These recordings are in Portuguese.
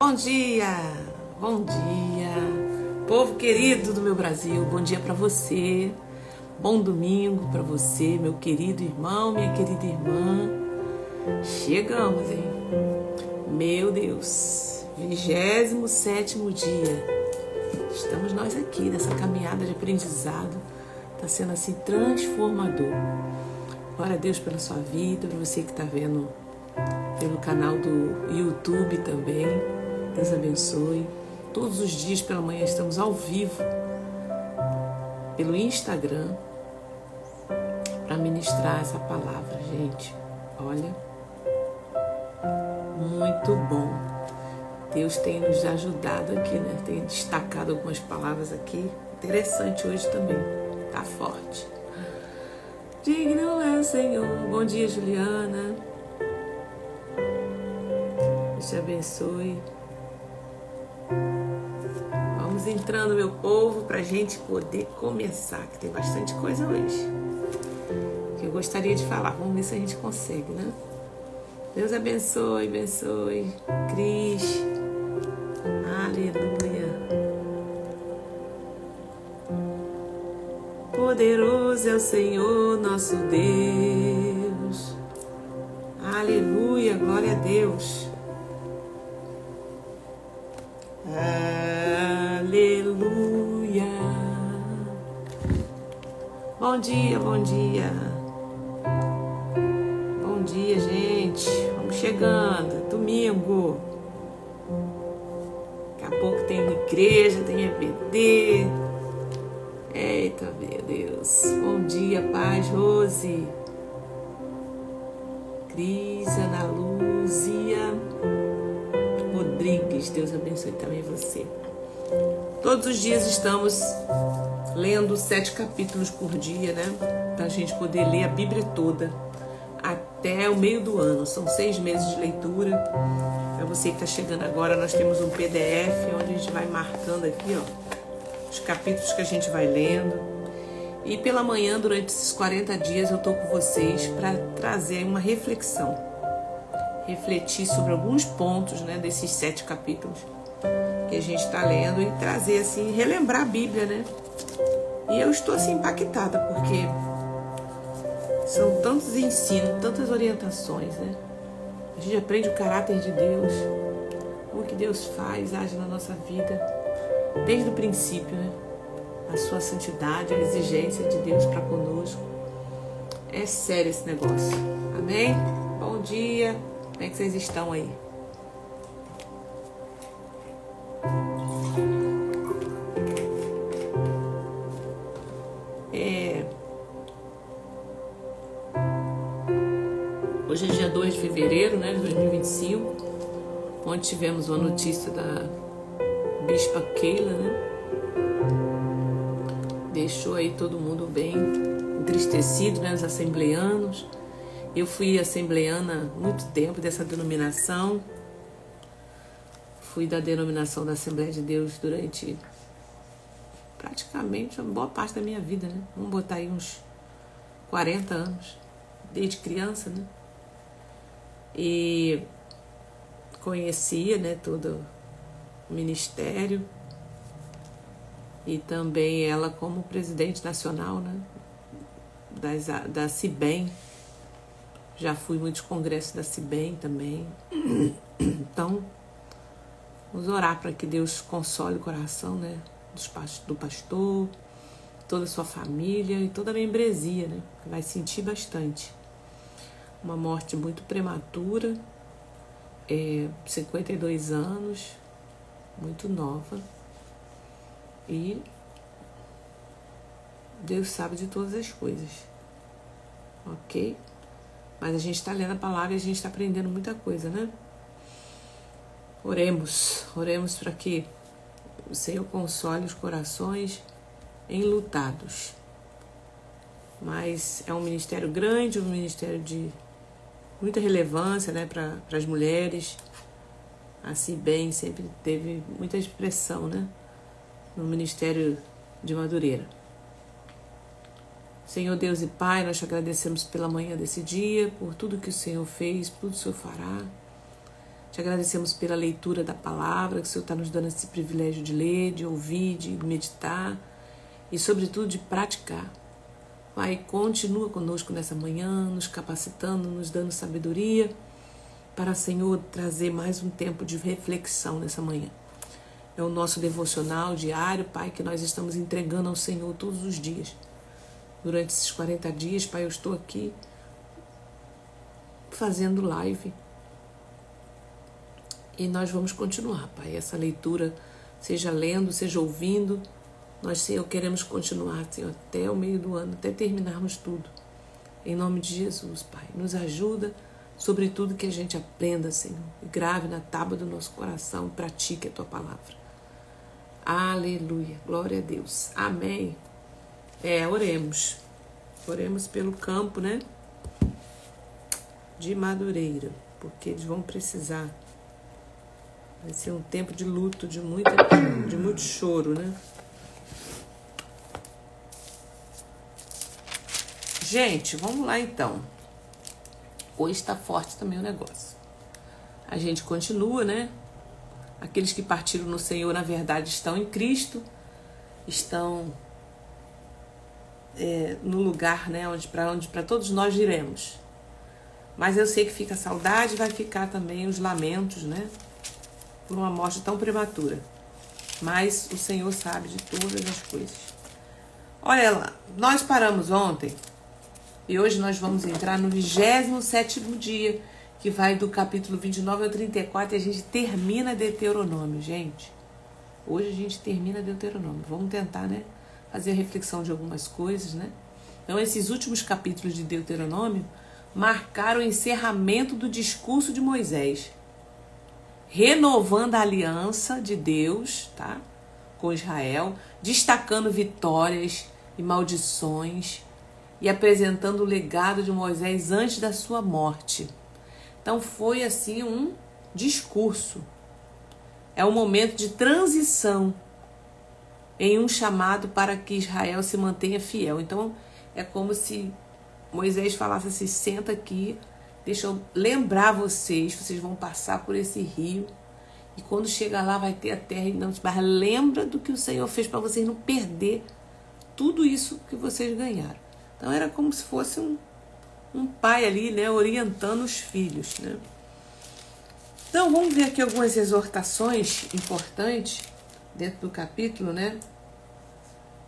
Bom dia, povo querido do meu Brasil, bom dia para você, bom domingo para você, meu querido irmão, minha querida irmã. Chegamos, hein? Meu Deus, 27º dia, estamos nós aqui nessa caminhada de aprendizado, está sendo assim transformador. Glória a Deus pela sua vida, para você que está vendo pelo canal do YouTube também. Deus abençoe. Todos os dias pela manhã estamos ao vivo pelo Instagram para ministrar essa palavra, gente. Olha, muito bom. Deus tem nos ajudado aqui, né? Tem destacado algumas palavras aqui. Interessante hoje também. Tá forte. Digno é o Senhor. Bom dia, Juliana. Deus te abençoe. Vamos entrando, meu povo, para a gente poder começar, que tem bastante coisa hoje que eu gostaria de falar. Vamos ver se a gente consegue, né? Deus abençoe, abençoe. Cris. Aleluia. Poderoso é o Senhor, nosso Deus. Aleluia, glória a Deus. Aleluia. Bom dia, bom dia. Bom dia, gente. Vamos chegando. Domingo. Daqui a pouco tem igreja, tem EBD. Eita, meu Deus. Bom dia, paz, Rose. Cris, Ana Lúcia Rodrigues. Deus abençoe também você. Todos os dias estamos lendo 7 capítulos por dia, né? Para a gente poder ler a Bíblia toda até o meio do ano. São 6 meses de leitura. Para você que está chegando agora, nós temos um PDF onde a gente vai marcando aqui, ó, os capítulos que a gente vai lendo. E pela manhã, durante esses 40 dias, eu estou com vocês para trazer uma reflexão. Refletir sobre alguns pontos, né, desses 7 capítulos que a gente está lendo e trazer assim, relembrar a Bíblia, né? E eu estou assim impactada porque são tantos ensinos, tantas orientações, né? A gente aprende o caráter de Deus, o que Deus faz, age na nossa vida, desde o princípio, né? A sua santidade, a exigência de Deus para conosco. É sério esse negócio. Amém? Bom dia. Como é que vocês estão aí? Hoje é dia 2 de fevereiro, né, de 2025. Ontem tivemos uma notícia da Bispa Keila, né? Deixou aí todo mundo bem entristecido, né, os assembleanos. Eu fui assembleana há muito tempo dessa denominação. Fui da denominação da Assembleia de Deus durante praticamente uma boa parte da minha vida, né? Vamos botar aí uns 40 anos, desde criança, né? E conhecia, né, todo o ministério e também ela como presidente nacional, né, da CIBEM. Já fui em muitos congressos da CIBEM também. Então, vamos orar para que Deus console o coração, né, do pastor, toda a sua família e toda a membresia, né, que vai sentir bastante. Uma morte muito prematura, 52 anos, muito nova. E Deus sabe de todas as coisas, ok? Mas a gente está lendo a palavra e a gente está aprendendo muita coisa, né? Oremos para que o Senhor console os corações enlutados. Mas é um ministério grande, um ministério de muita relevância, né, para as mulheres. A CIBEM sempre teve muita expressão, né, no ministério de Madureira. Senhor Deus e Pai, nós te agradecemos pela manhã desse dia, por tudo que o Senhor fez, por tudo que o Senhor fará. Te agradecemos pela leitura da palavra, que o Senhor está nos dando esse privilégio de ler, de ouvir, de meditar e, sobretudo, de praticar. Pai, continua conosco nessa manhã, nos capacitando, nos dando sabedoria para, Senhor, trazer mais um tempo de reflexão nessa manhã. É o nosso devocional diário, Pai, que nós estamos entregando ao Senhor todos os dias. Durante esses 40 dias, Pai, eu estou aqui fazendo live. E nós vamos continuar, Pai, essa leitura, seja lendo, seja ouvindo. Nós, Senhor, queremos continuar, Senhor, até o meio do ano, até terminarmos tudo. Em nome de Jesus, Pai, nos ajuda, sobretudo que a gente aprenda, Senhor, e grave na tábua do nosso coração, pratique a Tua palavra. Aleluia, glória a Deus, amém. Oremos. Oremos pelo campo, né, de Madureira, porque eles vão precisar. Vai ser um tempo de luto, de muito choro, né? Gente, vamos lá então. Hoje está forte também o negócio. A gente continua, né? Aqueles que partiram no Senhor, na verdade, estão em Cristo, estão no lugar, né, onde para todos nós iremos. Mas eu sei que fica a saudade, vai ficar também os lamentos, né? Por uma morte tão prematura. Mas o Senhor sabe de todas as coisas. Olha lá, nós paramos ontem e hoje nós vamos entrar no 27º dia, que vai do capítulo 29 ao 34, e a gente termina Deuteronômio, gente. Hoje a gente termina Deuteronômio. Vamos tentar, né, fazer a reflexão de algumas coisas, né? Então, esses últimos capítulos de Deuteronômio marcaram o encerramento do discurso de Moisés, renovando a aliança de Deus, tá, com Israel, destacando vitórias e maldições e apresentando o legado de Moisés antes da sua morte. Então foi assim um discurso. É um momento de transição em um chamado para que Israel se mantenha fiel. Então é como se Moisés falasse assim: senta aqui, deixa eu lembrar vocês vão passar por esse rio e quando chegar lá vai ter a terra e não te barra. Lembra do que o Senhor fez para vocês não perder tudo isso que vocês ganharam. Então era como se fosse um pai ali, né, orientando os filhos, né? Então vamos ver aqui algumas exortações importantes dentro do capítulo, né?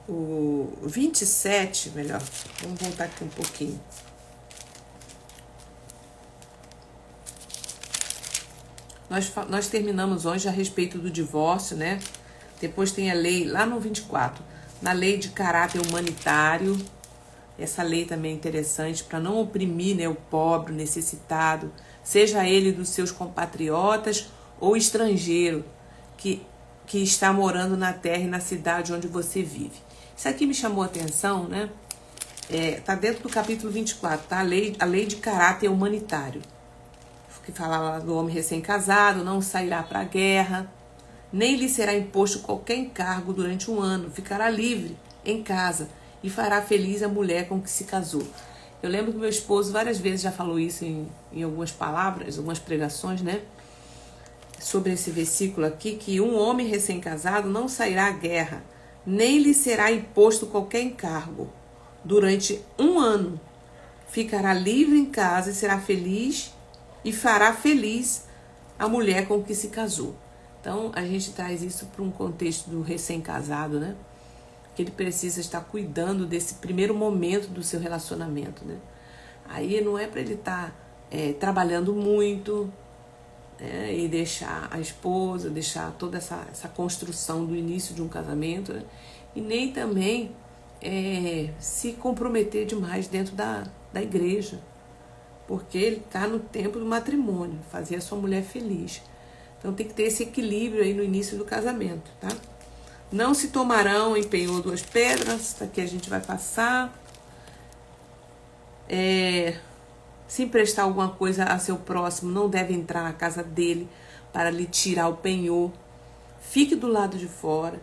O 27, melhor. Vamos voltar aqui um pouquinho. Nós terminamos hoje a respeito do divórcio, né? Depois tem a lei, lá no 24, na lei de caráter humanitário. Essa lei também é interessante para não oprimir, né, o pobre, o necessitado, seja ele dos seus compatriotas ou estrangeiro que está morando na terra e na cidade onde você vive. Isso aqui me chamou a atenção, né? Tá dentro do capítulo 24, tá? A lei de caráter humanitário, que fala lá do homem recém-casado, não sairá para a guerra, nem lhe será imposto qualquer encargo durante um ano, ficará livre em casa e fará feliz a mulher com que se casou. Eu lembro que meu esposo várias vezes já falou isso em algumas palavras, algumas pregações, né? Sobre esse versículo aqui, que um homem recém-casado não sairá à guerra, nem lhe será imposto qualquer encargo durante um ano. Ficará livre em casa e será feliz e fará feliz a mulher com que se casou. Então, a gente traz isso para um contexto do recém-casado, né? Que ele precisa estar cuidando desse primeiro momento do seu relacionamento, né? Aí não é para ele estar trabalhando muito, né? E deixar a esposa, deixar toda essa construção do início de um casamento, né? E nem também se comprometer demais dentro da igreja, porque ele está no tempo do matrimônio, fazer a sua mulher feliz. Então tem que ter esse equilíbrio aí no início do casamento, tá? Não se tomarão em penhor 2 pedras, daqui a gente vai passar. Se emprestar alguma coisa a seu próximo, não deve entrar na casa dele para lhe tirar o penhor. Fique do lado de fora.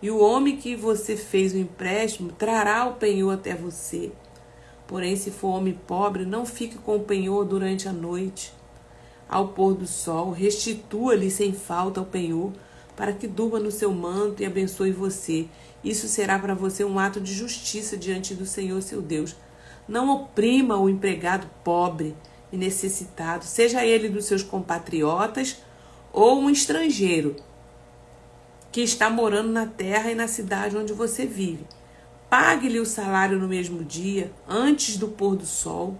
E o homem que você fez o empréstimo trará o penhor até você. Porém, se for homem pobre, não fique com o penhor durante a noite. ao pôr do sol, restitua-lhe sem falta o penhor, para que durma no seu manto e abençoe você. Isso será para você um ato de justiça diante do Senhor seu Deus. Não oprima o empregado pobre e necessitado, seja ele dos seus compatriotas ou um estrangeiro que está morando na terra e na cidade onde você vive. Pague-lhe o salário no mesmo dia, antes do pôr do sol,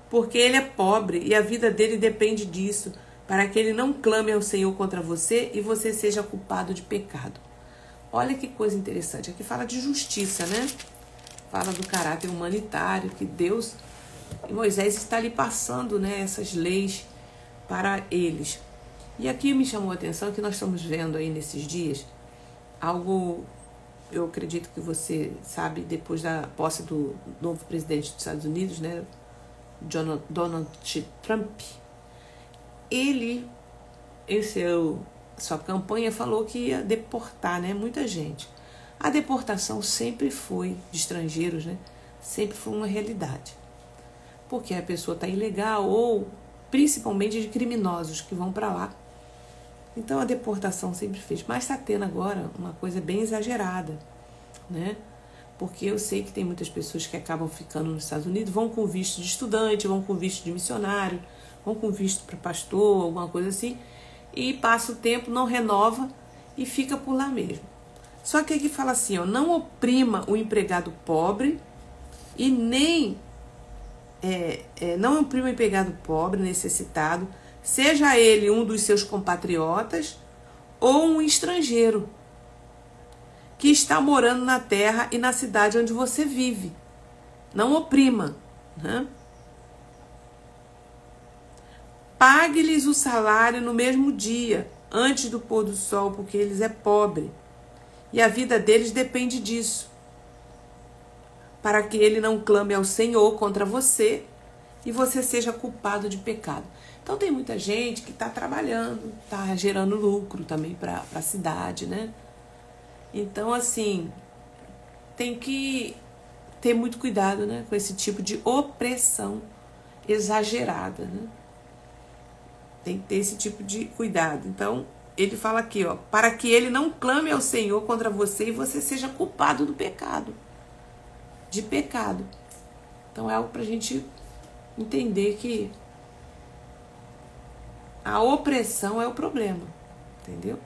porque ele é pobre e a vida dele depende disso, para que ele não clame ao Senhor contra você e você seja culpado de pecado. Olha que coisa interessante. Aqui fala de justiça, né? Fala do caráter humanitário, que Deus e Moisés está ali passando, né, essas leis para eles. E aqui me chamou a atenção que nós estamos vendo aí nesses dias algo, eu acredito que você sabe, depois da posse do novo presidente dos Estados Unidos, né, Donald Trump, ele, em sua campanha, falou que ia deportar, né, muita gente. A deportação sempre foi, de estrangeiros, né, sempre foi uma realidade. Porque a pessoa está ilegal ou principalmente de criminosos que vão para lá. Então a deportação sempre fez. Mas está tendo agora uma coisa bem exagerada, né? Porque eu sei que tem muitas pessoas que acabam ficando nos Estados Unidos, vão com visto de estudante, vão com visto de missionário, vão com visto para pastor, alguma coisa assim, e passa o tempo, não renova e fica por lá mesmo. Só que aqui fala assim, ó, não oprima o empregado pobre e nem não oprima o empregado pobre, necessitado, seja ele um dos seus compatriotas ou um estrangeiro que está morando na terra e na cidade onde você vive. Não oprima, né? Pague-lhes o salário no mesmo dia, antes do pôr do sol, porque eles é pobre. E a vida deles depende disso. Para que ele não clame ao Senhor contra você e você seja culpado de pecado. Então tem muita gente que está trabalhando, está gerando lucro também para a cidade, né? Então, assim, tem que ter muito cuidado, né, com esse tipo de opressão exagerada, né? Tem que ter esse tipo de cuidado. Então, ele fala aqui, ó, para que ele não clame ao Senhor contra você e você seja culpado do pecado. De pecado. Então, é algo para a gente entender que a opressão é o problema, entendeu?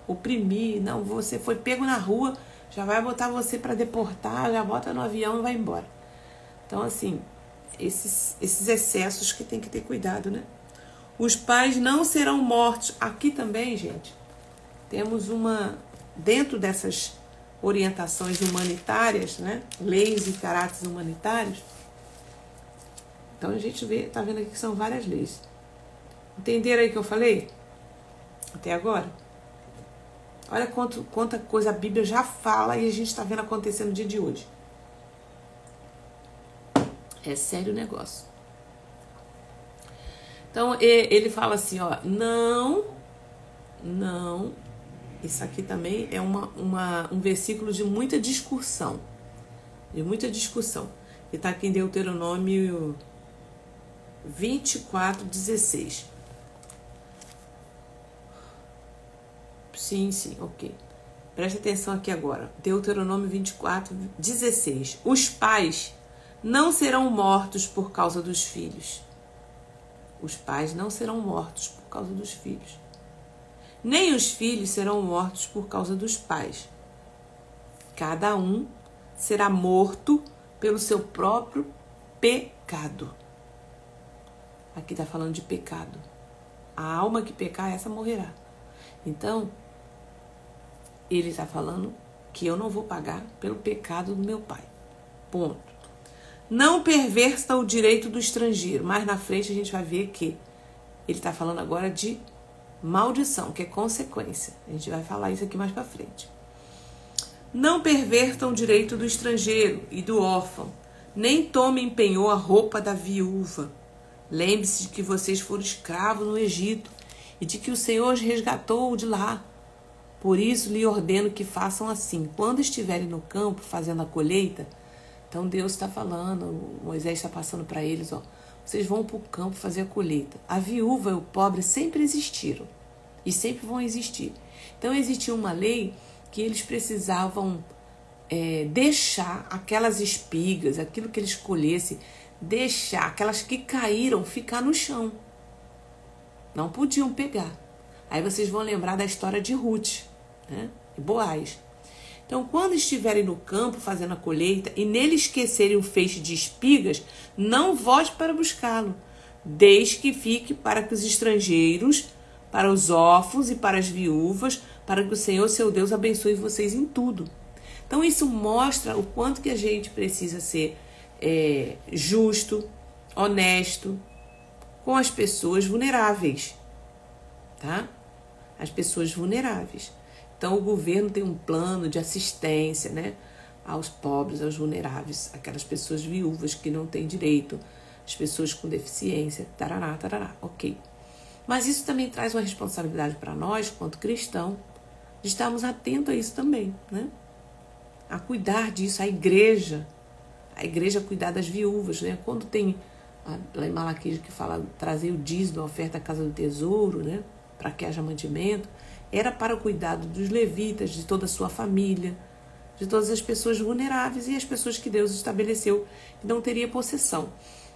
Oprimir, não, você foi pego na rua, já vai botar você para deportar, já bota no avião e vai embora. Então, assim, esses excessos que tem que ter cuidado, né? Os pais não serão mortos. Aqui também, gente, temos dentro dessas orientações humanitárias, né? Leis e caráteres humanitários. Então, a gente tá vendo aqui que são várias leis. Entenderam aí o que eu falei? Até agora? Olha quanta coisa a Bíblia já fala e a gente está vendo acontecer no dia de hoje. É sério o negócio. Então, ele fala assim, ó, não, isso aqui também é um versículo de muita discussão. Ele está aqui em Deuteronômio 24:16. Sim, ok. Preste atenção aqui agora. Deuteronômio 24:16. Os pais não serão mortos por causa dos filhos. Os pais não serão mortos por causa dos filhos. Nem os filhos serão mortos por causa dos pais. Cada um será morto pelo seu próprio pecado. Aqui está falando de pecado. A alma que pecar, essa morrerá. Então, ele está falando que eu não vou pagar pelo pecado do meu pai. Ponto. Não perverta o direito do estrangeiro. Mais na frente a gente vai ver que ele está falando agora de maldição, que é consequência. A gente vai falar isso aqui mais para frente. Não pervertam o direito do estrangeiro e do órfão. Nem tomem em penhor a roupa da viúva. Lembre-se de que vocês foram escravos no Egito e de que o Senhor os resgatou de lá. Por isso lhe ordeno que façam assim. Quando estiverem no campo fazendo a colheita, então Deus está falando, Moisés está passando para eles, ó, vocês vão para o campo fazer a colheita. A viúva e o pobre sempre existiram e sempre vão existir. Então existia uma lei que eles precisavam deixar aquelas espigas, aquilo que eles colhessem, deixar aquelas que caíram ficar no chão. Não podiam pegar. Aí vocês vão lembrar da história de Ruth, né? E Boaz. Então, quando estiverem no campo fazendo a colheita e nele esquecerem o feixe de espigas, não volte para buscá-lo, desde que fique para que os estrangeiros, para os órfãos e para as viúvas, para que o Senhor, seu Deus, abençoe vocês em tudo. Então, isso mostra o quanto que a gente precisa ser justo, honesto com as pessoas vulneráveis, tá? As pessoas vulneráveis. Então, o governo tem um plano de assistência, né, aos pobres, aos vulneráveis, aquelas pessoas viúvas que não têm direito, as pessoas com deficiência, tarará, tarará, ok. Mas isso também traz uma responsabilidade para nós, quanto cristão, de estarmos atentos a isso também, né? A cuidar disso, a igreja cuidar das viúvas, né? Quando tem, lá em Malaquias que fala, trazer o dízimo, a oferta à casa do tesouro, né, para que haja mantimento, era para o cuidado dos levitas, de toda a sua família, de todas as pessoas vulneráveis e as pessoas que Deus estabeleceu que não teria possessão.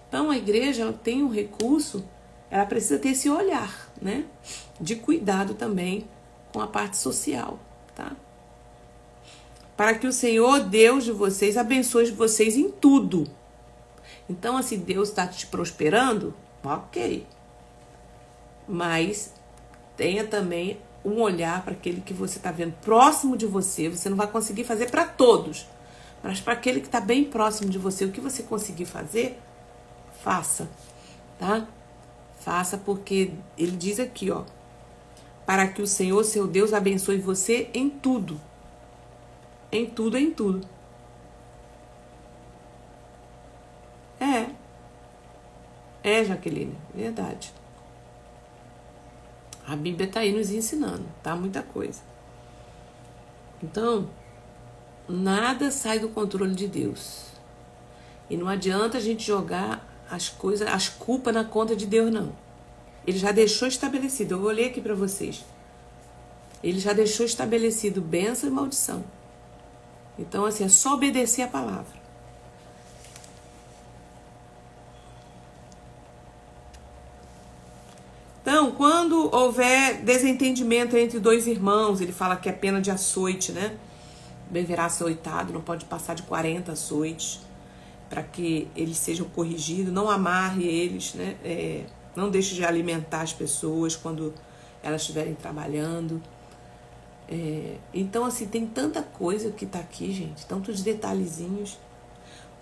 Então, a igreja ela tem um recurso, ela precisa ter esse olhar, né, de cuidado também com a parte social, tá? Para que o Senhor, Deus de vocês, abençoe vocês em tudo. Então, assim, Deus está te prosperando, ok. Mas tenha também um olhar para aquele que você está vendo próximo de você. Você não vai conseguir fazer para todos, mas para aquele que está bem próximo de você, o que você conseguir fazer, faça, tá? Faça, porque ele diz aqui, ó, para que o Senhor, seu Deus, abençoe você em tudo. Em tudo, em tudo. Jaqueline, verdade. A Bíblia está aí nos ensinando, tá? Muita coisa. Então, nada sai do controle de Deus. E não adianta a gente jogar as coisas, as culpas na conta de Deus, não. Ele já deixou estabelecido. Eu vou ler aqui para vocês. Ele já deixou estabelecido bênção e maldição. Então, assim, é só obedecer a palavra. Então, quando houver desentendimento entre dois irmãos, ele fala que é pena de açoite, né? Deverá açoitado, não pode passar de 40 açoites, para que eles sejam corrigidos. Não amarre eles, né? Não deixe de alimentar as pessoas quando elas estiverem trabalhando. Então, assim, tem tanta coisa que tá aqui, gente, tantos detalhezinhos.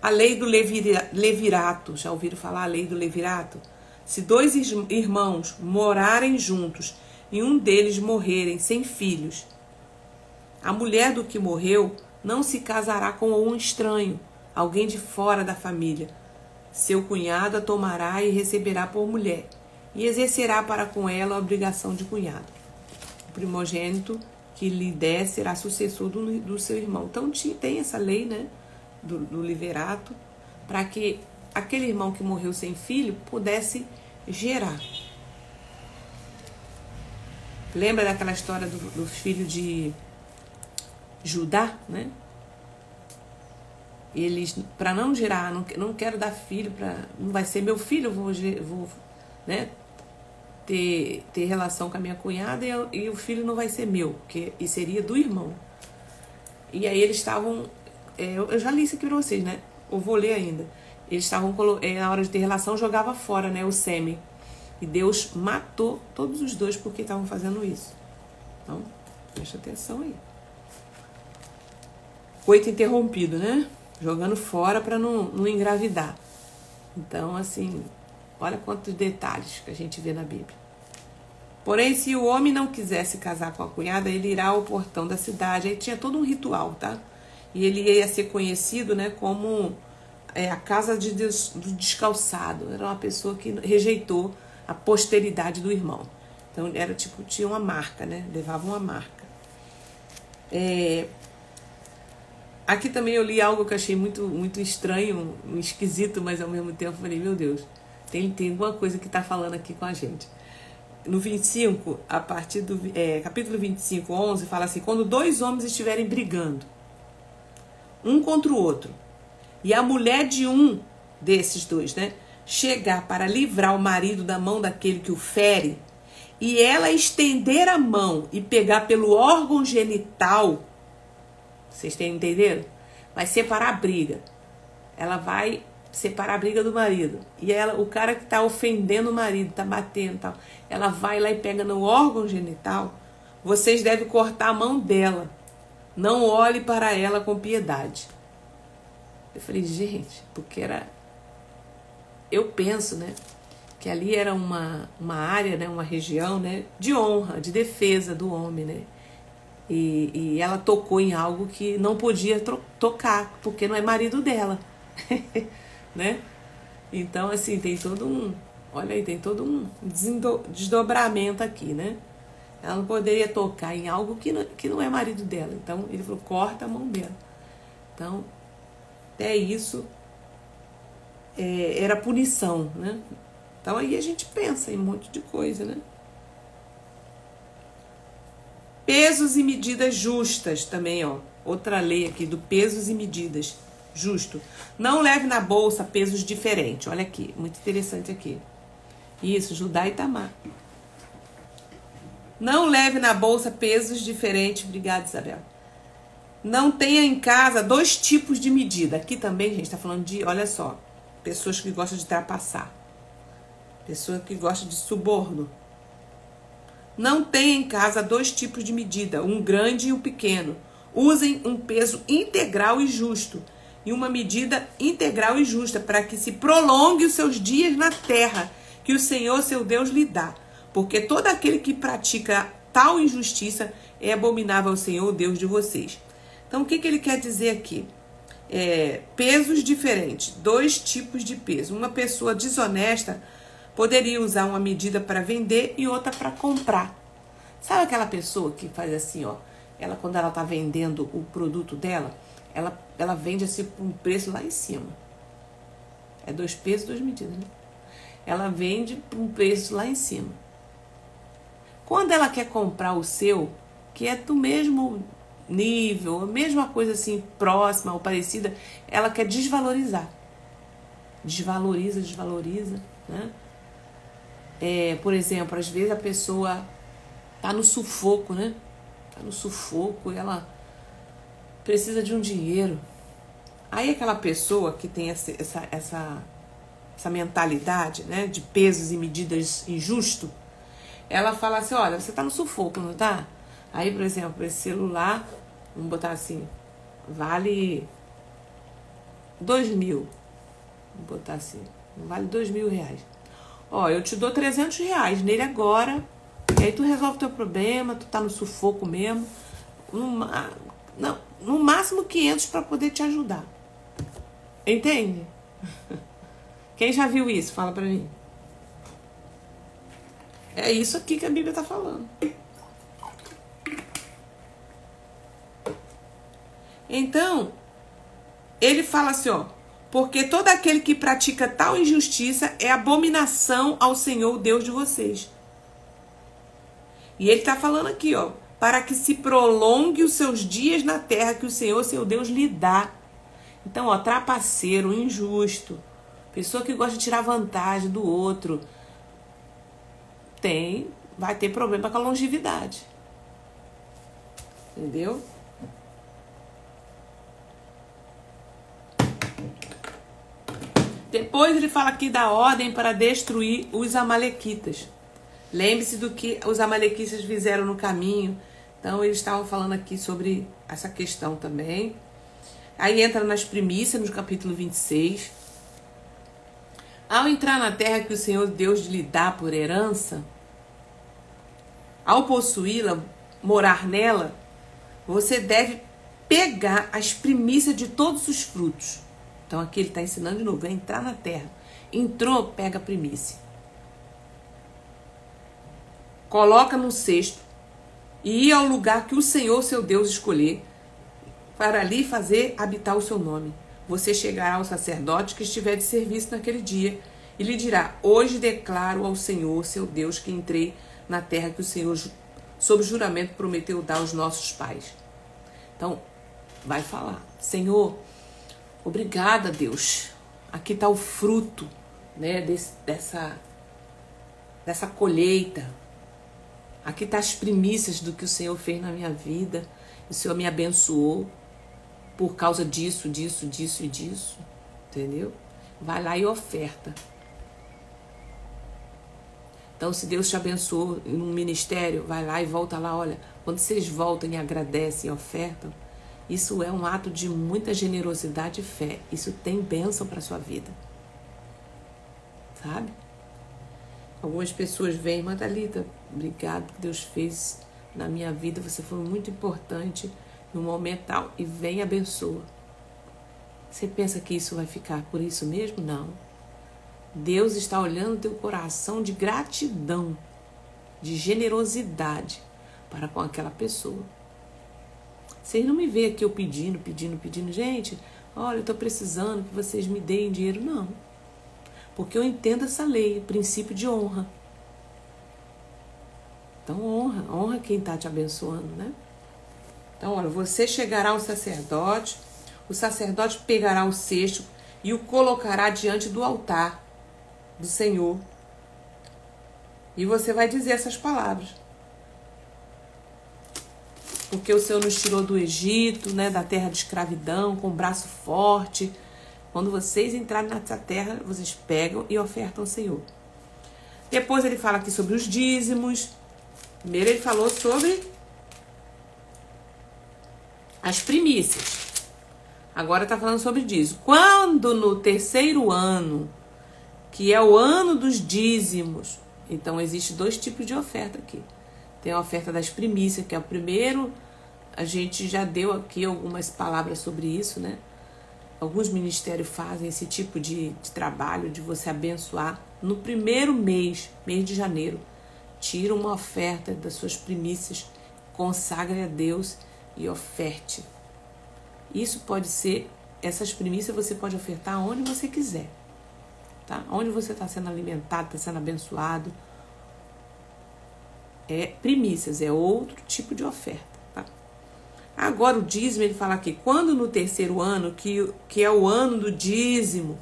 A lei do levirato, já ouviram falar a lei do levirato? Se dois irmãos morarem juntos e um deles morrerem sem filhos, a mulher do que morreu não se casará com um estranho, alguém de fora da família. Seu cunhado a tomará e receberá por mulher, e exercerá para com ela a obrigação de cunhado. O primogênito que lhe der será sucessor do seu irmão. Então tem essa lei, né, do levirato, para que aquele irmão que morreu sem filho pudesse gerar. Lembra daquela história do filho de Judá, né? Eles, para não gerar, não quero dar filho, não vai ser meu filho, eu vou né, ter relação com a minha cunhada e o filho não vai ser meu, e seria do irmão. E aí eles estavam, eu já li isso aqui para vocês, né? Eu vou ler ainda. Eles estavam, na hora de ter relação, jogava fora, né, o sêmen. E Deus matou todos os dois porque estavam fazendo isso. Então, presta atenção aí. Coito interrompido, né? Jogando fora para não engravidar. Então, assim, olha quantos detalhes que a gente vê na Bíblia. Porém, se o homem não quisesse casar com a cunhada, ele irá ao portão da cidade. Aí tinha todo um ritual, tá? E ele ia ser conhecido, né, como a casa do descalçado. Era uma pessoa que rejeitou a posteridade do irmão. Então, era tipo, tinha uma marca, né? Levava uma marca. Aqui também eu li algo que eu achei muito, muito estranho, esquisito, mas ao mesmo tempo falei, meu Deus, Tem alguma coisa que está falando aqui com a gente. No 25, a partir do capítulo 25, 11, fala assim: quando dois homens estiverem brigando, um contra o outro, e a mulher de um desses dois, né, chegar para livrar o marido da mão daquele que o fere, e ela estender a mão e pegar pelo órgão genital, vocês têm entendido? Vai separar a briga. Ela vai separar a briga do marido. E ela, o cara que está ofendendo o marido, está batendo e tal, ela vai lá e pega no órgão genital. Vocês devem cortar a mão dela. Não olhe para ela com piedade. Eu falei, gente, porque era... Eu penso, né, que ali era uma área, né, uma região, né, de honra, de defesa do homem, né. E ela tocou em algo que não podia tocar, porque não é marido dela, né? Então, assim, tem todo um... Olha aí, tem todo um desdobramento aqui, né? Ela não poderia tocar em algo que não é marido dela. Então, ele falou, corta a mão dela. Então, até isso era punição, né? Então, aí a gente pensa em um monte de coisa, né? Pesos e medidas justas também, ó. Outra lei aqui do pesos e medidas. Justo. Não leve na bolsa pesos diferentes. Olha aqui, muito interessante aqui. Isso, Judá e Tamar. Não leve na bolsa pesos diferentes. Obrigada, Isabel. Não tenha em casa dois tipos de medida. Aqui também, gente, tá falando de, olha só, pessoas que gostam de trapaçar. Pessoa que gosta de suborno. Não tenha em casa dois tipos de medida, um grande e um pequeno. Usem um peso integral e justo, e uma medida integral e justa, para que se prolongue os seus dias na terra, que o Senhor, seu Deus, lhe dá. Porque todo aquele que pratica tal injustiça é abominável ao Senhor, Deus de vocês. Então, o que ele quer dizer aqui? Pesos diferentes, dois tipos de peso. Uma pessoa desonesta poderia usar uma medida para vender e outra para comprar. Sabe aquela pessoa que faz assim, ó? Ela, quando ela está vendendo o produto dela, ela vende assim por um preço lá em cima. É dois pesos, duas medidas, né? Ela vende por um preço lá em cima. Quando ela quer comprar o seu, que é do mesmo nível, a mesma coisa assim, próxima ou parecida, ela quer desvalorizar. Desvaloriza, né? Por exemplo, às vezes a pessoa tá no sufoco, né? Tá no sufoco e ela precisa de um dinheiro. Aí aquela pessoa que tem essa mentalidade, né, de pesos e medidas injusto, ela fala assim, olha, você tá no sufoco, não tá? Aí, por exemplo, esse celular, vamos botar assim, vale 2.000. Vamos botar assim, vale 2.000 reais. Ó, eu te dou 300 reais nele agora, e aí tu resolve o teu problema, tu tá no sufoco mesmo. No máximo 500 para poder te ajudar. Entende? Quem já viu isso? Fala pra mim. É isso aqui que a Bíblia tá falando. Então, ele fala assim, ó, porque todo aquele que pratica tal injustiça é abominação ao Senhor, Deus de vocês. E ele está falando aqui, ó, para que se prolongue os seus dias na terra que o Senhor, seu Deus, lhe dá. Então, ó, trapaceiro, injusto, pessoa que gosta de tirar vantagem do outro, vai ter problema com a longevidade. Entendeu? Depois ele fala aqui da ordem para destruir os amalequitas. Lembre-se do que os amalequitas fizeram no caminho. Então, eles estavam falando aqui sobre essa questão também. Aí entra nas primícias, no capítulo 26. Ao entrar na terra que o Senhor Deus lhe dá por herança, ao possuí-la, morar nela, você deve pegar as primícias de todos os frutos. Então, aqui ele está ensinando de novo, vai entrar na terra. Entrou, pega a primícia. Coloca no cesto e ir ao lugar que o Senhor, seu Deus, escolher, para ali fazer habitar o seu nome. Você chegará ao sacerdote que estiver de serviço naquele dia E lhe dirá: hoje declaro ao Senhor, seu Deus, que entrei na terra que o Senhor, sob juramento, prometeu dar aos nossos pais. Então, vai falar: Senhor, obrigada, Deus. Aqui está o fruto, né, dessa colheita. Aqui está as primícias do que o Senhor fez na minha vida. O Senhor me abençoou por causa disso, disso, disso e disso. Entendeu? Vai lá e oferta. Então, se Deus te abençoou num ministério, vai lá e volta lá. Olha, quando vocês voltam e agradecem e ofertam, isso é um ato de muita generosidade e fé. Isso tem bênção para a sua vida. Sabe? Algumas pessoas vêm: mas Thalita, obrigado que Deus fez na minha vida. Você foi muito importante no momento tal. E vem e abençoa. Você pensa que isso vai ficar por isso mesmo? Não. Deus está olhando o teu coração de gratidão, de generosidade para com aquela pessoa. Vocês não me veem aqui eu pedindo. Gente, olha, eu estou precisando que vocês me deem dinheiro. Não. Porque eu entendo essa lei, o princípio de honra. Então honra quem está te abençoando, né? Então, olha, você chegará ao sacerdote, o sacerdote pegará o cesto e o colocará diante do altar do Senhor. E você vai dizer essas palavras. Porque o Senhor nos tirou do Egito, né, da terra de escravidão, com um braço forte. Quando vocês entrarem nessa terra, vocês pegam e ofertam ao Senhor. Depois ele fala aqui sobre os dízimos. Primeiro ele falou sobre as primícias. Agora está falando sobre dízimo. Quando no terceiro ano, que é o ano dos dízimos, então existe dois tipos de oferta aqui. Tem a oferta das primícias, que é o primeiro. A gente já deu aqui algumas palavras sobre isso, né? Alguns ministérios fazem esse tipo de trabalho, de você abençoar no primeiro mês de janeiro. Tira uma oferta das suas primícias, consagre a Deus e oferte. Isso pode ser, essas primícias você pode ofertar onde você quiser, tá? Onde você está sendo alimentado, está sendo abençoado. É primícias, é outro tipo de oferta. Agora o dízimo, ele fala aqui: quando no terceiro ano, que é o ano do dízimo,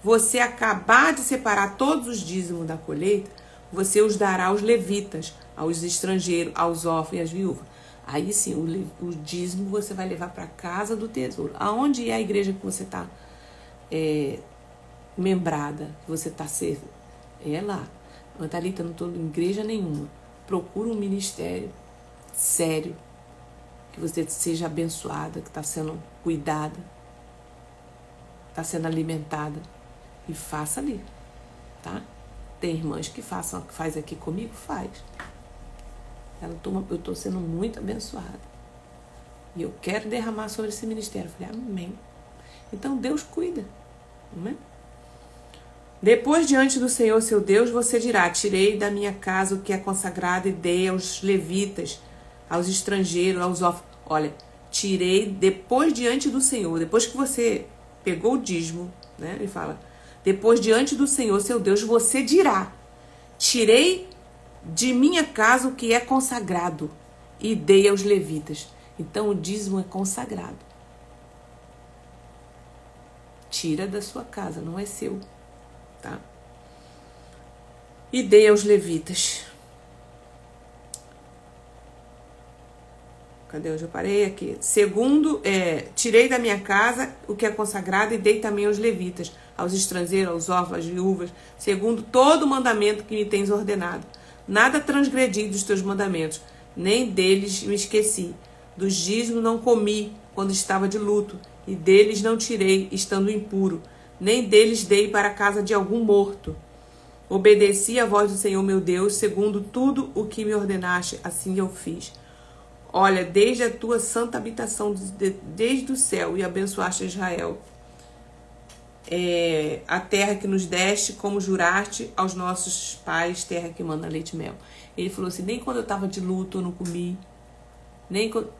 você acabar de separar todos os dízimos da colheita, você os dará aos levitas, aos estrangeiros, aos órfãos e às viúvas. Aí sim, o dízimo você vai levar para a casa do tesouro. Aonde é a igreja que você está membrada, que você está servindo? É lá. Thalita, não estou em igreja nenhuma. Procura um ministério sério, que você seja abençoada, que está sendo cuidada, está sendo alimentada, e faça ali, tá? Tem irmãs que faz aqui comigo, faz. Eu estou sendo muito abençoada e eu quero derramar sobre esse ministério. Eu falei: amém. Então Deus cuida, amém? Depois, diante do Senhor seu Deus, você dirá: tirei da minha casa o que é consagrado e dei aos levitas, aos estrangeiros, aos órfãos. Olha, tirei depois diante do Senhor, depois que você pegou o dízimo, né? Ele fala: depois diante do Senhor seu Deus, você dirá: tirei de minha casa o que é consagrado e dei aos levitas. Então o dízimo é consagrado. Tira da sua casa, não é seu, tá? E dei aos levitas. Cadê? Onde eu parei? Aqui. Segundo, tirei da minha casa o que é consagrado e dei também aos levitas, aos estrangeiros, aos órfãos, às viúvas, segundo todo o mandamento que me tens ordenado. Nada transgredi dos teus mandamentos, nem deles me esqueci. Dos dízimos não comi quando estava de luto, e deles não tirei, estando impuro, nem deles dei para a casa de algum morto. Obedeci à voz do Senhor meu Deus, segundo tudo o que me ordenaste, assim eu fiz. Olha, desde a tua santa habitação, desde o céu, e abençoaste Israel, a terra que nos deste, como juraste aos nossos pais, terra que manda leite e mel. Ele falou assim: nem quando eu estava de luto eu não comi,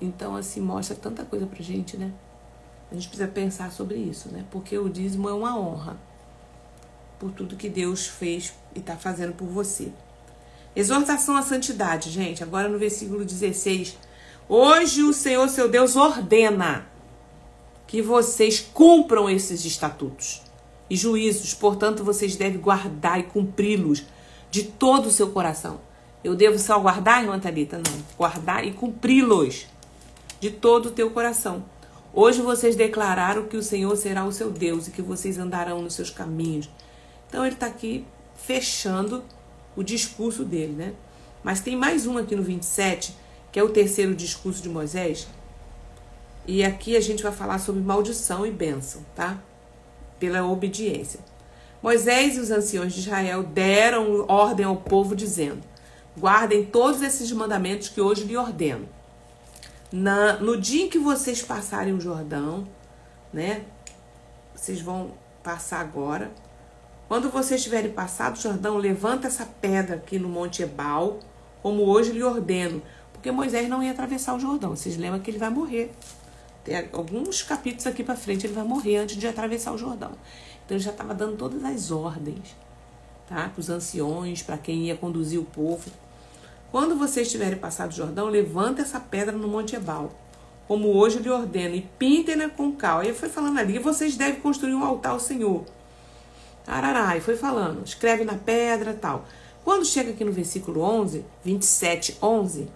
então assim, mostra tanta coisa pra gente, né? A gente precisa pensar sobre isso, né? Porque o dízimo é uma honra, por tudo que Deus fez e está fazendo por você. Exortação à santidade, gente. Agora no versículo 16. Hoje o Senhor, seu Deus, ordena que vocês cumpram esses estatutos e juízos. Portanto, vocês devem guardar e cumpri-los de todo o seu coração. Eu devo só guardar, irmã Thalita? Não. Guardar e cumpri-los de todo o teu coração. Hoje vocês declararam que o Senhor será o seu Deus e que vocês andarão nos seus caminhos. Então ele está aqui fechando o discurso dele, né? Mas tem mais um aqui no 27, que é o terceiro discurso de Moisés. E aqui a gente vai falar sobre maldição e bênção, tá? Pela obediência. Moisés e os anciões de Israel deram ordem ao povo dizendo: guardem todos esses mandamentos que hoje lhe ordeno. No dia em que vocês passarem o Jordão, né? Vocês vão passar agora. Quando vocês tiverem passado o Jordão, levanta essa pedra aqui no Monte Ebal, como hoje lhe ordeno. Porque Moisés não ia atravessar o Jordão. Vocês lembram que ele vai morrer. Tem alguns capítulos aqui para frente, ele vai morrer antes de atravessar o Jordão. Então ele já estava dando todas as ordens, tá? Para os anciões, para quem ia conduzir o povo. Quando vocês tiverem passado o Jordão, levanta essa pedra no Monte Ebal, como hoje lhe ordeno, e pintem-na com cal. Aí ele foi falando ali, vocês devem construir um altar ao Senhor. Arará, e foi falando, escreve na pedra, tal. Quando chega aqui no versículo 11, 27, 11,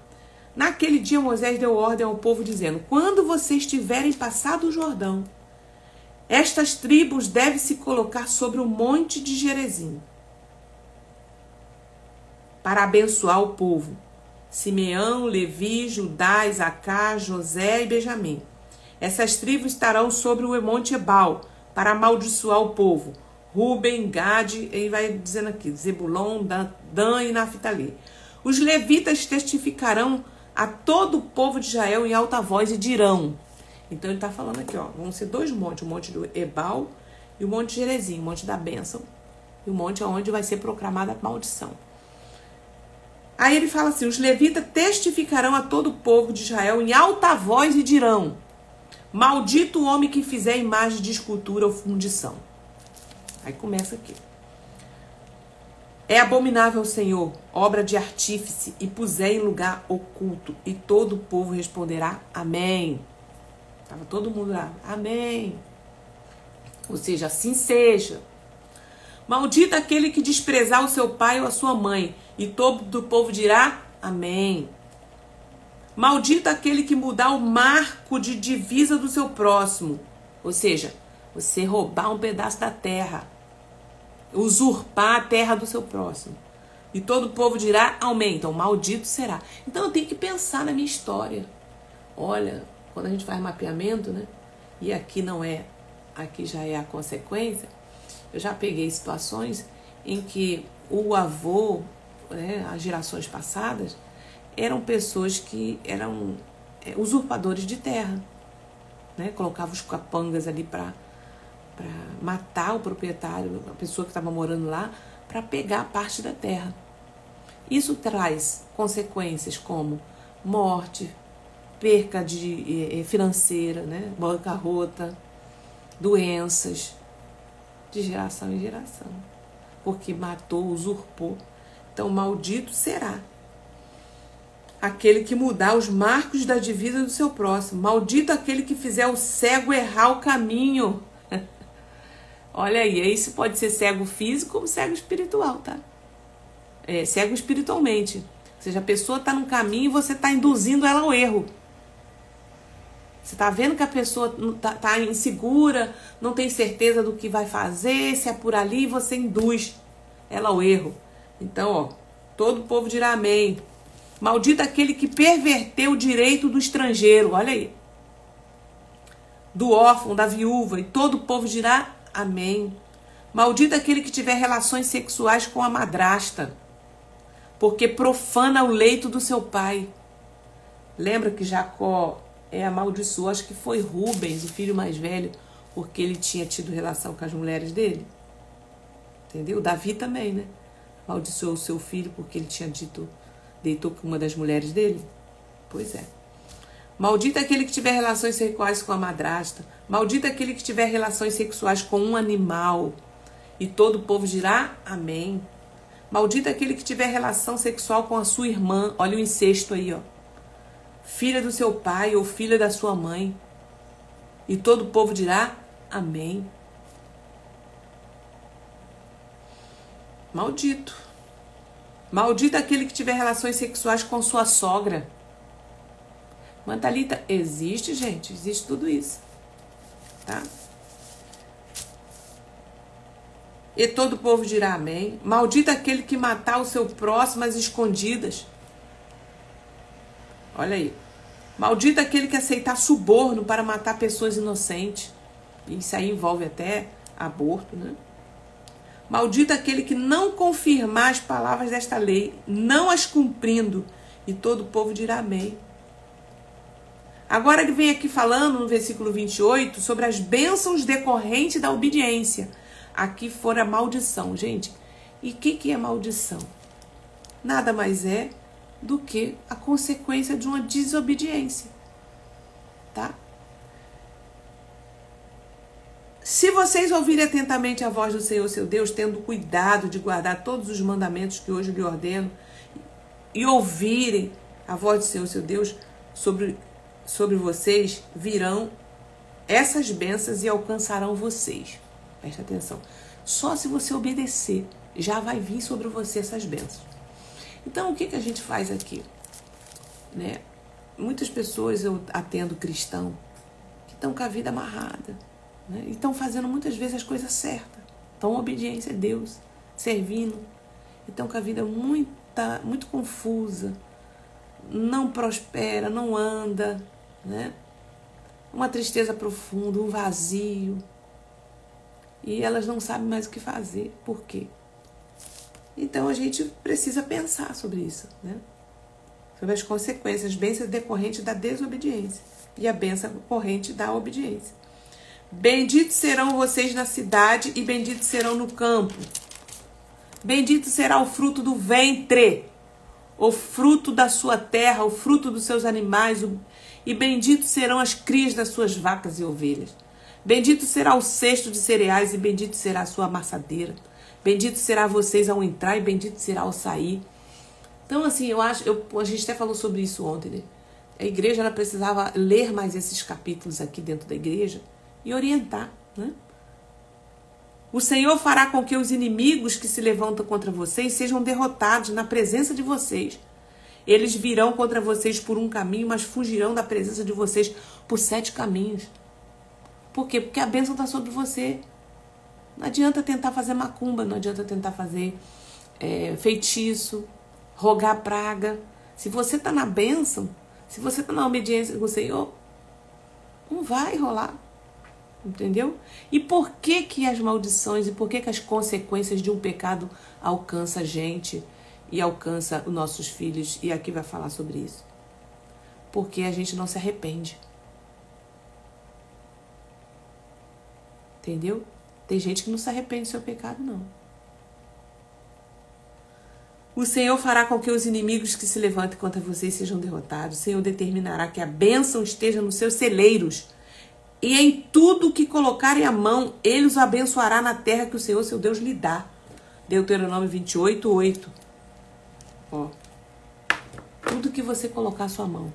naquele dia Moisés deu ordem ao povo dizendo: quando vocês tiverem passado o Jordão, estas tribos devem se colocar sobre o monte de Gerizim para abençoar o povo. Simeão, Levi, Judá, Isacar, José e Benjamim. Essas tribos estarão sobre o monte Ebal para amaldiçoar o povo. Ruben, Gade, ele vai dizendo aqui, Zebulon, Dan e Naftali. Os levitas testificarão a todo o povo de Israel em alta voz e dirão. Então ele está falando aqui, ó, vão ser dois montes, o monte do Ebal e o monte de Gerizim, o monte da bênção, e o monte onde vai ser proclamada a maldição. Aí ele fala assim, os levitas testificarão a todo o povo de Israel em alta voz e dirão: maldito o homem que fizer imagem de escultura ou fundição. Aí começa aqui. É abominável ao Senhor, obra de artífice, e puser em lugar oculto. E todo o povo responderá, amém. Estava todo mundo lá, amém. Ou seja, assim seja. Maldito aquele que desprezar o seu pai ou a sua mãe. E todo o povo dirá, amém. Maldito aquele que mudar o marco de divisa do seu próximo. Ou seja, você roubar um pedaço da terra. Usurpar a terra do seu próximo. E todo o povo dirá, amém. Então, maldito será. Então, eu tenho que pensar na minha história. Olha, quando a gente faz mapeamento, né? E aqui não é, aqui já é a consequência. Eu já peguei situações em que o avô, né, as gerações passadas, eram pessoas que eram usurpadores de terra. Né? Colocavam os capangas ali para matar o proprietário, a pessoa que estava morando lá, para pegar parte da terra. Isso traz consequências como morte, perca financeira, né? Bancarrota, doenças, de geração em geração. Porque matou, usurpou. Então, maldito será aquele que mudar os marcos da divisa do seu próximo. Maldito aquele que fizer o cego errar o caminho. Olha aí, isso pode ser cego físico como cego espiritual, tá? Cego espiritualmente. Ou seja, a pessoa está no caminho e você está induzindo ela ao erro. Você está vendo que a pessoa está insegura, não tem certeza do que vai fazer, se é por ali, e você induz ela ao erro. Então, ó, todo o povo dirá amém. Maldito aquele que perverteu o direito do estrangeiro, olha aí. Do órfão, da viúva, e todo o povo dirá amém. Maldito aquele que tiver relações sexuais com a madrasta, porque profana o leito do seu pai. Lembra que Jacó amaldiçoou, acho que foi Rubens, o filho mais velho, porque ele tinha tido relação com as mulheres dele. Entendeu? Davi também, né? Amaldiçoou o seu filho porque ele tinha deitou com uma das mulheres dele. Pois é. Maldito aquele que tiver relações sexuais com a madrasta. Maldito aquele que tiver relações sexuais com um animal. E todo o povo dirá amém. Maldito aquele que tiver relação sexual com a sua irmã. Olha o incesto aí, ó. Filha do seu pai ou filha da sua mãe. E todo o povo dirá amém. Maldito. Maldito aquele que tiver relações sexuais com sua sogra. Mantalita, existe, gente. Existe tudo isso. Tá? E todo o povo dirá amém. Maldito aquele que matar o seu próximo às escondidas. Olha aí. Maldito aquele que aceitar suborno para matar pessoas inocentes. Isso aí envolve até aborto, né? Maldito aquele que não confirmar as palavras desta lei, não as cumprindo. E todo o povo dirá amém. Agora ele vem aqui falando no versículo 28 sobre as bênçãos decorrentes da obediência. Aqui fora maldição, gente. E o que é maldição? Nada mais é do que a consequência de uma desobediência. Tá? Se vocês ouvirem atentamente a voz do Senhor, seu Deus, tendo cuidado de guardar todos os mandamentos que hoje lhe ordeno, e ouvirem a voz do Senhor, seu Deus, sobre vocês, virão essas bênçãos e alcançarão vocês. Presta atenção. Só se você obedecer, já vai vir sobre você essas bênçãos. Então, o que a gente faz aqui? Né? Muitas pessoas eu atendo cristão que estão com a vida amarrada, né? E estão fazendo muitas vezes as coisas certas. Estão obediência a Deus, servindo. E estão com a vida muito confusa. Não prospera, não anda, né? Uma tristeza profunda, um vazio. E elas não sabem mais o que fazer. Por quê? Então a gente precisa pensar sobre isso, né? Sobre as consequências, as bênçãos decorrentes da desobediência e a bênção corrente da obediência. Benditos serão vocês na cidade e benditos serão no campo. Bendito será o fruto do ventre, o fruto da sua terra, o fruto dos seus animais, e benditos serão as crias das suas vacas e ovelhas. Bendito será o cesto de cereais e bendito será a sua amassadeira. Bendito será vocês ao entrar e bendito será ao sair. Então, assim, a gente até falou sobre isso ontem, né? A igreja ela precisava ler mais esses capítulos aqui dentro da igreja e orientar, né? O Senhor fará com que os inimigos que se levantam contra vocês sejam derrotados na presença de vocês. Eles virão contra vocês por um caminho, mas fugirão da presença de vocês por 7 caminhos. Por quê? Porque a bênção está sobre você. Não adianta tentar fazer macumba, não adianta tentar fazer feitiço, rogar praga. Se você está na bênção, se você está na obediência com o Senhor, não vai rolar. Entendeu? E por que as maldições e por que as consequências de um pecado alcançam a gente e alcança os nossos filhos? E aqui vai falar sobre isso. Porque a gente não se arrepende. Entendeu? Tem gente que não se arrepende do seu pecado, não. O Senhor fará com que os inimigos que se levantem contra vocês sejam derrotados. O Senhor determinará que a bênção esteja nos seus celeiros. E em tudo que colocarem a mão, ele os abençoará na terra que o Senhor, seu Deus, lhe dá. Deuteronômio 28, 8. Ó. Tudo que você colocar a sua mão.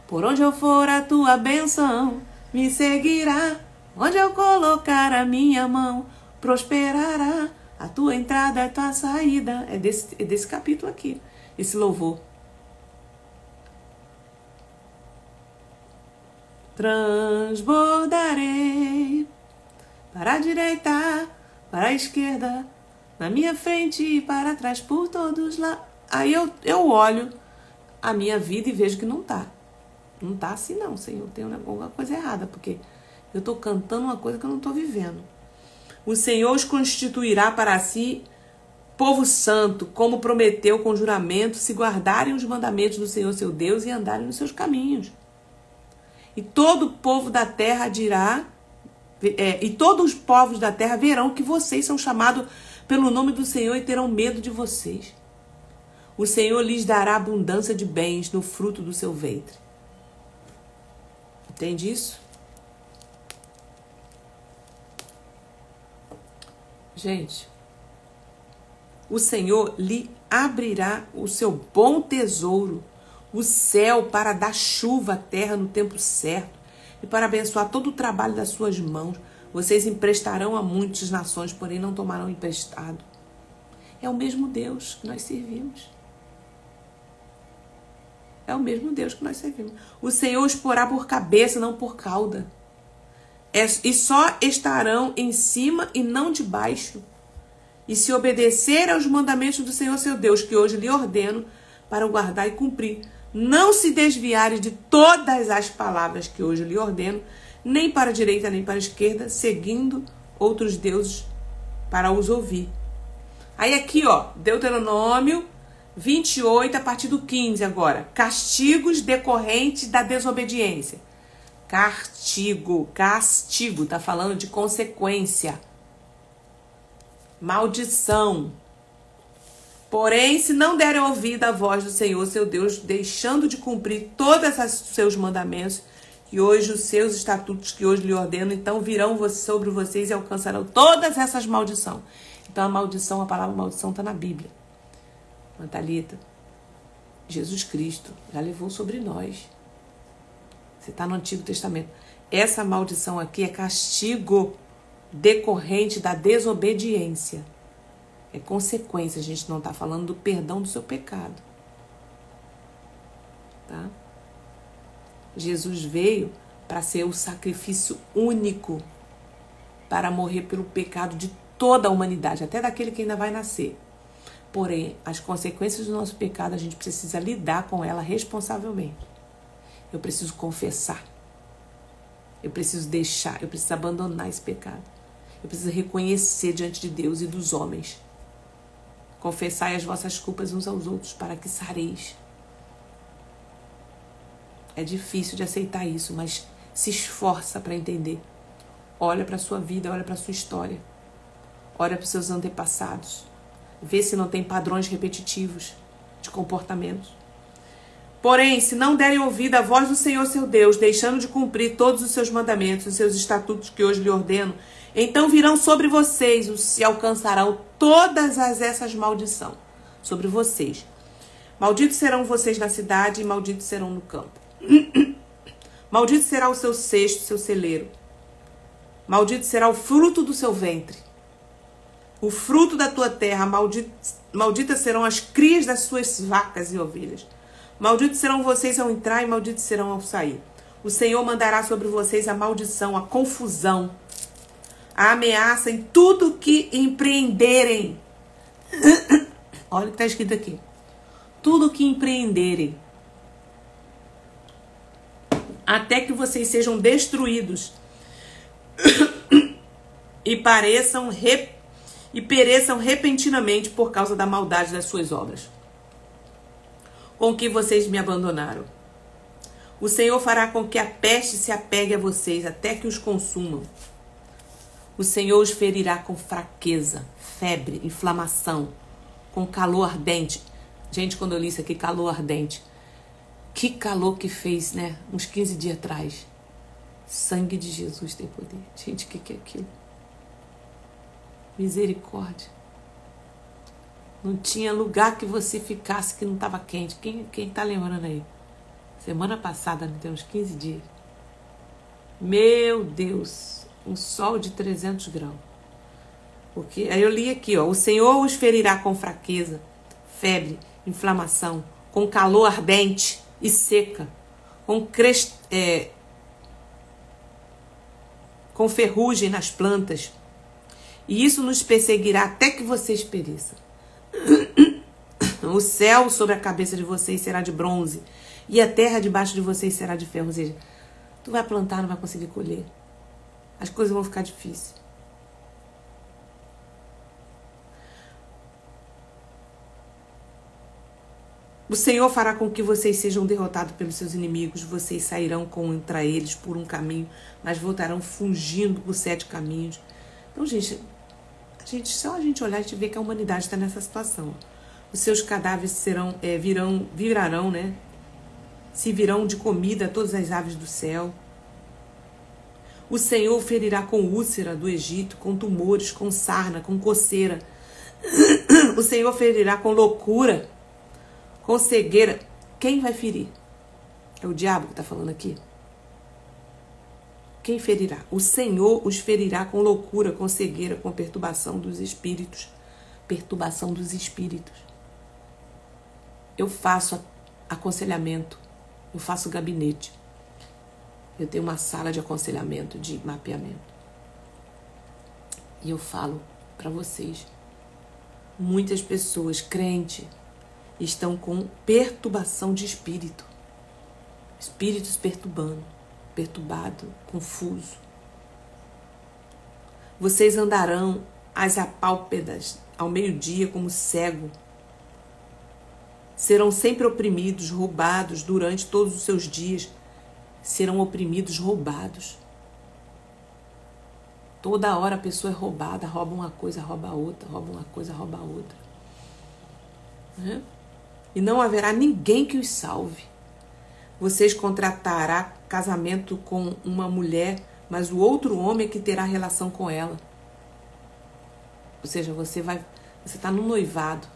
Por onde eu for, a tua bênção me seguirá. Onde eu colocar a minha mão, prosperará. A tua entrada, a tua saída. É desse capítulo aqui, esse louvor. Transbordarei para a direita, para a esquerda, na minha frente e para trás, por todos lá. Aí eu olho a minha vida e vejo que não tá. Não tá assim não, Senhor. Tem alguma coisa errada, porque eu estou cantando uma coisa que eu não estou vivendo. O Senhor os constituirá para si povo santo, como prometeu com juramento, se guardarem os mandamentos do Senhor, seu Deus, e andarem nos seus caminhos. E todo o povo da terra dirá, e todos os povos da terra verão que vocês são chamados pelo nome do Senhor e terão medo de vocês. O Senhor lhes dará abundância de bens no fruto do seu ventre. Entende isso? Gente, o Senhor lhe abrirá o seu bom tesouro, o céu, para dar chuva à terra no tempo certo e para abençoar todo o trabalho das suas mãos. Vocês emprestarão a muitas nações, porém não tomarão emprestado. É o mesmo Deus que nós servimos. É o mesmo Deus que nós servimos. O Senhor os porá por cabeça, não por cauda. E só estarão em cima e não debaixo. E se obedecer aos mandamentos do Senhor seu Deus, que hoje lhe ordeno, para o guardar e cumprir, não se desviarem de todas as palavras que hoje lhe ordeno, nem para a direita nem para a esquerda, seguindo outros deuses para os ouvir. Aí aqui, ó, Deuteronômio 28, a partir do 15 agora. Castigos decorrentes da desobediência. Castigo, tá falando de consequência. Maldição. Porém, se não derem ouvido à voz do Senhor, seu Deus, deixando de cumprir todos os seus mandamentos, e hoje os seus estatutos que hoje lhe ordeno, então virão sobre vocês e alcançarão todas essas maldições. Então a palavra maldição está na Bíblia. Thalita, Jesus Cristo já levou sobre nós. Você está no Antigo Testamento. Essa maldição aqui é castigo decorrente da desobediência. É consequência, a gente não está falando do perdão do seu pecado. Tá? Jesus veio para ser o sacrifício único para morrer pelo pecado de toda a humanidade, até daquele que ainda vai nascer. Porém, as consequências do nosso pecado, a gente precisa lidar com ela responsavelmente. Eu preciso confessar. Eu preciso deixar, eu preciso abandonar esse pecado. Eu preciso reconhecer diante de Deus e dos homens. Confessai as vossas culpas uns aos outros para que sareis. É difícil de aceitar isso, mas se esforça para entender. Olha para a sua vida, olha para a sua história. Olha para os seus antepassados. Vê se não tem padrões repetitivos de comportamentos. Porém, se não derem ouvido à voz do Senhor seu Deus, deixando de cumprir todos os seus mandamentos, os seus estatutos que hoje lhe ordeno, então virão sobre vocês e alcançarão todas essas maldições sobre vocês. Malditos serão vocês na cidade e malditos serão no campo. Maldito será o seu cesto, seu celeiro. Maldito será o fruto do seu ventre. O fruto da tua terra, malditas serão as crias das suas vacas e ovelhas. Malditos serão vocês ao entrar e malditos serão ao sair. O Senhor mandará sobre vocês a maldição, a confusão, a ameaça em tudo que empreenderem. Olha o que está escrito aqui. Tudo que empreenderem. Até que vocês sejam destruídos e pereçam repentinamente por causa da maldade das suas obras, com que vocês me abandonaram. O Senhor fará com que a peste se apegue a vocês até que os consumam. O Senhor os ferirá com fraqueza, febre, inflamação, com calor ardente. Gente, quando eu li isso aqui, calor ardente. Que calor que fez, né? Uns 15 dias atrás. Sangue de Jesus tem poder. Gente, o que é aquilo? Misericórdia. Não tinha lugar que você ficasse que não estava quente. Quem tá lembrando aí? Semana passada, não tem uns 15 dias. Meu Deus. Um sol de 300 graus. Porque, aí eu li aqui, ó. O Senhor os ferirá com fraqueza, febre, inflamação, com calor ardente e seca, com ferrugem nas plantas. E isso nos perseguirá até que vocês pereçam. O céu sobre a cabeça de vocês será de bronze, e a terra debaixo de vocês será de ferro. Ou seja, tu vai plantar, não vai conseguir colher. As coisas vão ficar difíceis. O Senhor fará com que vocês sejam derrotados pelos seus inimigos. Vocês sairão contra eles por um caminho, mas voltarão fugindo por 7 caminhos. Então, gente, só a gente olhar, a gente vê que a humanidade está nessa situação. Os seus cadáveres virarão, né? Se virão de comida a todas as aves do céu. O Senhor o ferirá com úlcera do Egito, com tumores, com sarna, com coceira. O Senhor ferirá com loucura, com cegueira. Quem vai ferir? É o diabo que está falando aqui. Quem ferirá? O Senhor os ferirá com loucura, com cegueira, com perturbação dos espíritos. Perturbação dos espíritos. Eu faço aconselhamento. Eu faço gabinete. Eu tenho uma sala de aconselhamento, de mapeamento. E eu falo para vocês. Muitas pessoas crentes estão com perturbação de espírito. Espíritos perturbado, confuso. Vocês andarão às apálpedas ao meio-dia como cego. Serão sempre oprimidos, roubados durante todos os seus dias. Serão oprimidos, roubados. Toda hora a pessoa é roubada, rouba uma coisa, rouba outra, rouba uma coisa, rouba outra. E não haverá ninguém que os salve. Vocês contratarão casamento com uma mulher, mas o outro homem é que terá relação com ela. Ou seja, você está no noivado,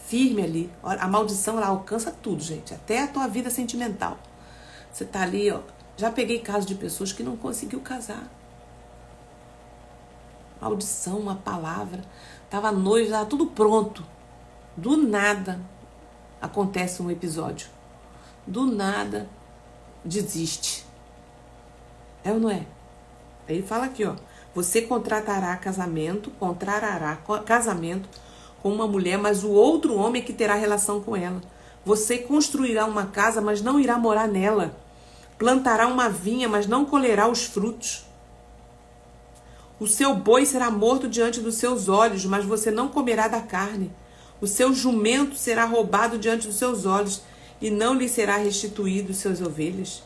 firme ali. A maldição, ela alcança tudo, gente, até a tua vida sentimental. Você está ali, ó. Já peguei casos de pessoas que não conseguiu casar. Maldição, uma palavra. Estava noivo, estava tudo pronto. Do nada acontece um episódio. Do nada desiste. É ou não é? Aí fala aqui, ó. Você contratará casamento com uma mulher, mas o outro homem é que terá relação com ela. Você construirá uma casa, mas não irá morar nela. Plantará uma vinha, mas não colherá os frutos. O seu boi será morto diante dos seus olhos, mas você não comerá da carne. O seu jumento será roubado diante dos seus olhos, e não lhe será restituído os seus ovelhas.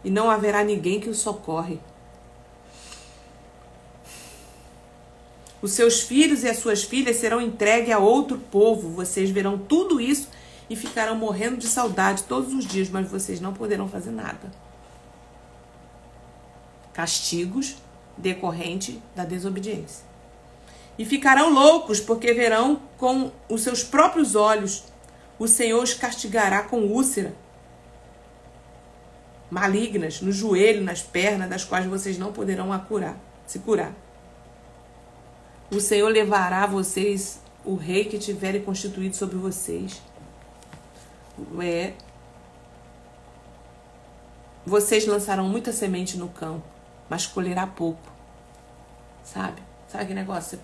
E não haverá ninguém que o socorre. Os seus filhos e as suas filhas serão entregues a outro povo. Vocês verão tudo isso e ficarão morrendo de saudade todos os dias, mas vocês não poderão fazer nada. Castigos decorrentes da desobediência. E ficarão loucos, porque verão com os seus próprios olhos. O Senhor os castigará com úlcera malignas no joelho, nas pernas, das quais vocês não poderão se curar. O Senhor levará a vocês o rei que tiverem constituído sobre vocês. Vocês lançarão muita semente no campo, mas colherá pouco. Sabe? Sabe aquele negócio? Você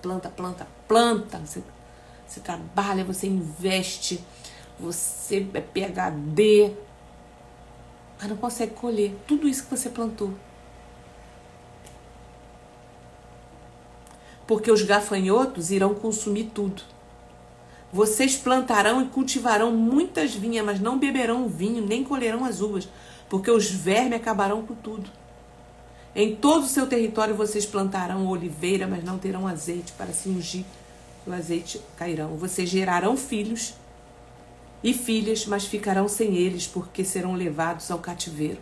planta. Você trabalha, você investe, você é PhD, mas não consegue colher tudo isso que você plantou. Porque os gafanhotos irão consumir tudo. Vocês plantarão e cultivarão muitas vinhas, mas não beberão vinho, nem colherão as uvas, porque os vermes acabarão com tudo. Em todo o seu território vocês plantarão oliveira, mas não terão azeite para se ungir. O azeite cairão. Vocês gerarão filhos e filhas, mas ficarão sem eles, porque serão levados ao cativeiro.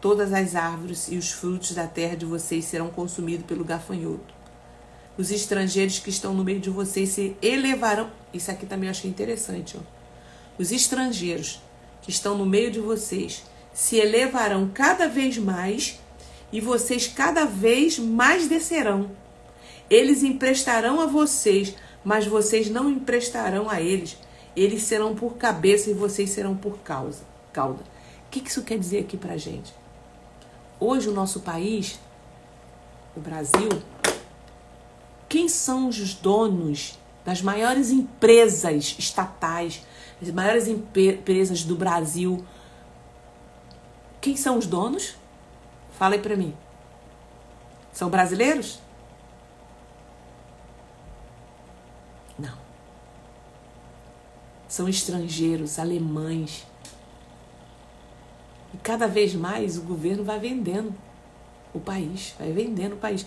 Todas as árvores e os frutos da terra de vocês serão consumidos pelo gafanhoto. Os estrangeiros que estão no meio de vocês se elevarão. Isso aqui também eu achei interessante, ó. Os estrangeiros que estão no meio de vocês se elevarão cada vez mais, e vocês cada vez mais descerão. Eles emprestarão a vocês, mas vocês não emprestarão a eles. Eles serão por cabeça e vocês serão por cauda. O que isso quer dizer aqui pra gente? Hoje o nosso país, o Brasil, quem são os donos das maiores empresas estatais, as maiores empresas do Brasil? Quem são os donos? Fala aí pra mim. São brasileiros? Não. São estrangeiros, alemães. E cada vez mais o governo vai vendendo o país, vai vendendo o país.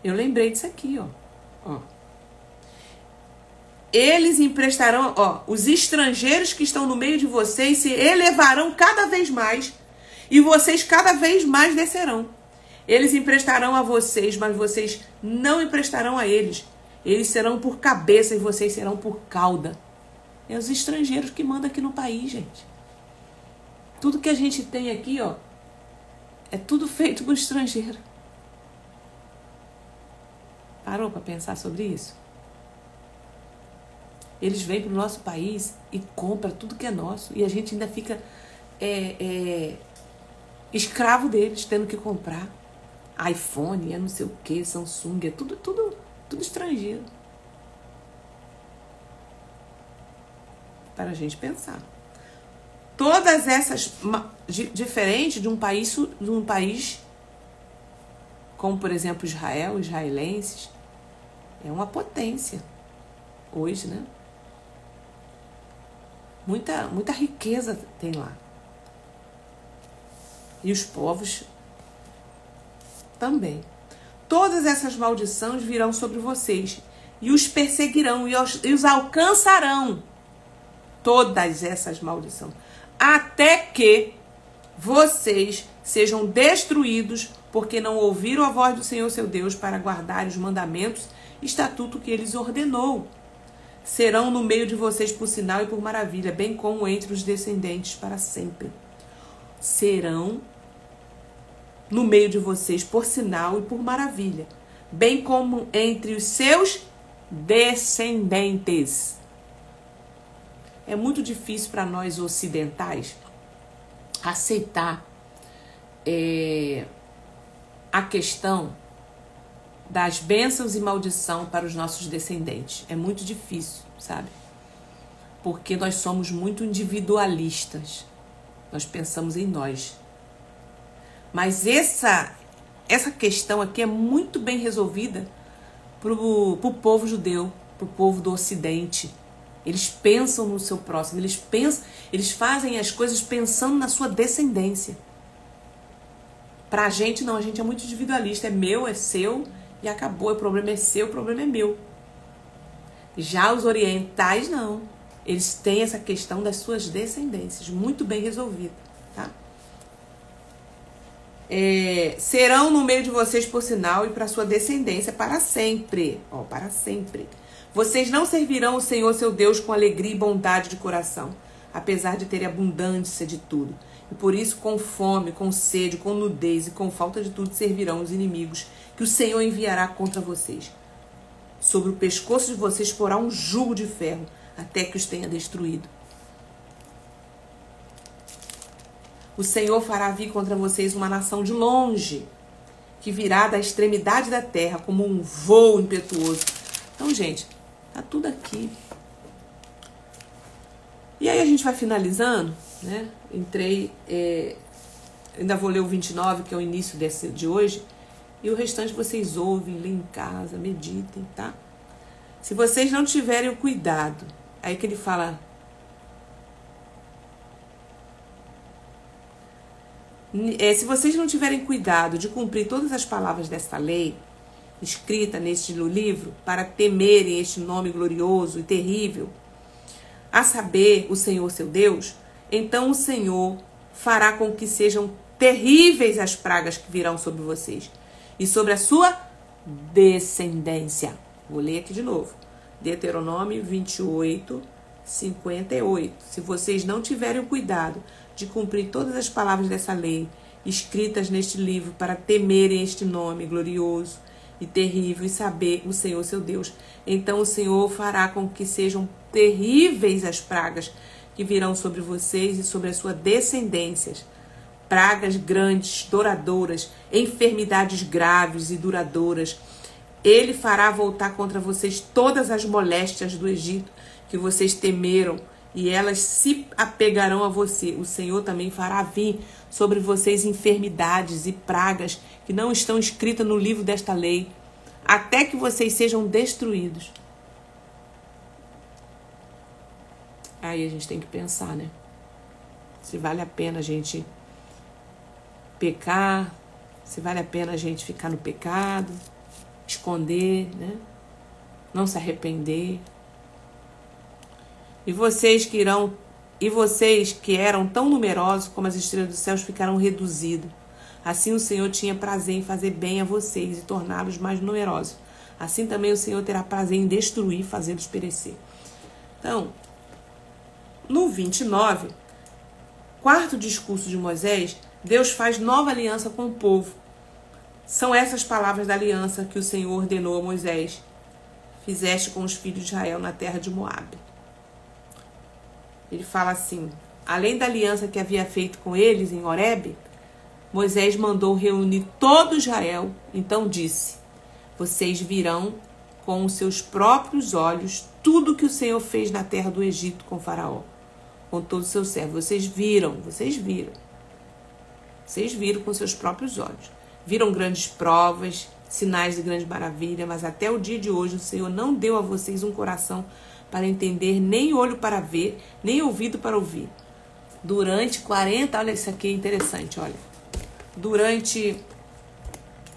Eu lembrei disso aqui, ó. eles emprestarão, os estrangeiros que estão no meio de vocês se elevarão cada vez mais e vocês cada vez mais descerão. Eles emprestarão a vocês, mas vocês não emprestarão a eles. Eles serão por cabeça e vocês serão por cauda. É os estrangeiros que mandam aqui no país, gente. Tudo que a gente tem aqui, é tudo feito por estrangeiro. Parou para pensar sobre isso? Eles vêm para o nosso país e compram tudo que é nosso. E a gente ainda fica escravo deles, tendo que comprar. iPhone, não sei o que, Samsung, é tudo estrangeiro. Para a gente pensar. Todas essas, diferente de um país como, por exemplo, Israel, israelenses, é uma potência hoje, né? Muita riqueza tem lá. E os povos também. Todas essas maldições virão sobre vocês e os perseguirão e os alcançarão. Todas essas maldições. Até que vocês sejam destruídos porque não ouviram a voz do Senhor seu Deus para guardar os mandamentos e estatuto que eles ordenou. Serão no meio de vocês por sinal e por maravilha, bem como entre os descendentes para sempre. Serão no meio de vocês por sinal e por maravilha, bem como entre os seus descendentes. É muito difícil para nós ocidentais aceitar a questão das bênçãos e maldição para os nossos descendentes. É muito difícil, sabe? Porque nós somos muito individualistas. Nós pensamos em nós. Mas essa questão aqui é muito bem resolvida para o povo judeu, para o povo do Ocidente. Eles pensam no seu próximo, eles fazem as coisas pensando na sua descendência. Pra gente não, a gente é muito individualista, é meu, é seu e acabou, o problema é seu, o problema é meu. Já os orientais não, eles têm essa questão das suas descendências, muito bem resolvida, tá? Serão no meio de vocês por sinal e para sua descendência para sempre, para sempre. Vocês não servirão o Senhor seu Deus com alegria e bondade de coração, apesar de terem abundância de tudo. E por isso, com fome, com sede, com nudez e com falta de tudo, servirão os inimigos que o Senhor enviará contra vocês. Sobre o pescoço de vocês porá um jugo de ferro, até que os tenha destruído. O Senhor fará vir contra vocês uma nação de longe, que virá da extremidade da terra como um voo impetuoso. Então, gente, tá tudo aqui. E aí a gente vai finalizando, né? Ainda vou ler o 29, que é o início de hoje, e o restante vocês ouvem, lêem em casa, meditem, tá? Se vocês não tiverem o cuidado, aí que ele fala... se vocês não tiverem cuidado de cumprir todas as palavras desta lei, escrita neste livro, para temerem este nome glorioso e terrível, a saber, o Senhor seu Deus, então o Senhor fará com que sejam terríveis as pragas que virão sobre vocês e sobre a sua descendência. Vou ler aqui de novo. Deuteronômio 28, 58. Se vocês não tiverem o cuidado de cumprir todas as palavras dessa lei, escritas neste livro, para temerem este nome glorioso e terrível e saber o Senhor seu Deus, então o Senhor fará com que sejam terríveis as pragas que virão sobre vocês e sobre a sua descendência. Pragas grandes, duradouras, enfermidades graves e duradouras. Ele fará voltar contra vocês todas as moléstias do Egito que vocês temeram, e elas se apegarão a você. O Senhor também fará vir sobre vocês enfermidades e pragas que não estão escritas no livro desta lei, até que vocês sejam destruídos. Aí a gente tem que pensar, né? Se vale a pena a gente pecar, se vale a pena a gente ficar no pecado, esconder, né? Não se arrepender. E vocês que eram tão numerosos como as estrelas dos céus ficaram reduzidos. Assim o Senhor tinha prazer em fazer bem a vocês e torná-los mais numerosos. Assim também o Senhor terá prazer em destruir, fazê-los perecer. Então, no 29, quarto discurso de Moisés, Deus faz nova aliança com o povo. São essas palavras da aliança que o Senhor ordenou a Moisés. Fizeste com os filhos de Israel na terra de Moabe. Ele fala assim, além da aliança que havia feito com eles em Horebe, Moisés mandou reunir todo Israel. Então disse, vocês virão com os seus próprios olhos tudo que o Senhor fez na terra do Egito com Faraó, com todos os seus servos. Vocês viram com seus próprios olhos. Viram grandes provas, sinais de grande maravilha, mas até o dia de hoje o Senhor não deu a vocês um coração para entender, nem olho para ver, nem ouvido para ouvir. Durante 40, olha isso aqui é interessante, olha. Durante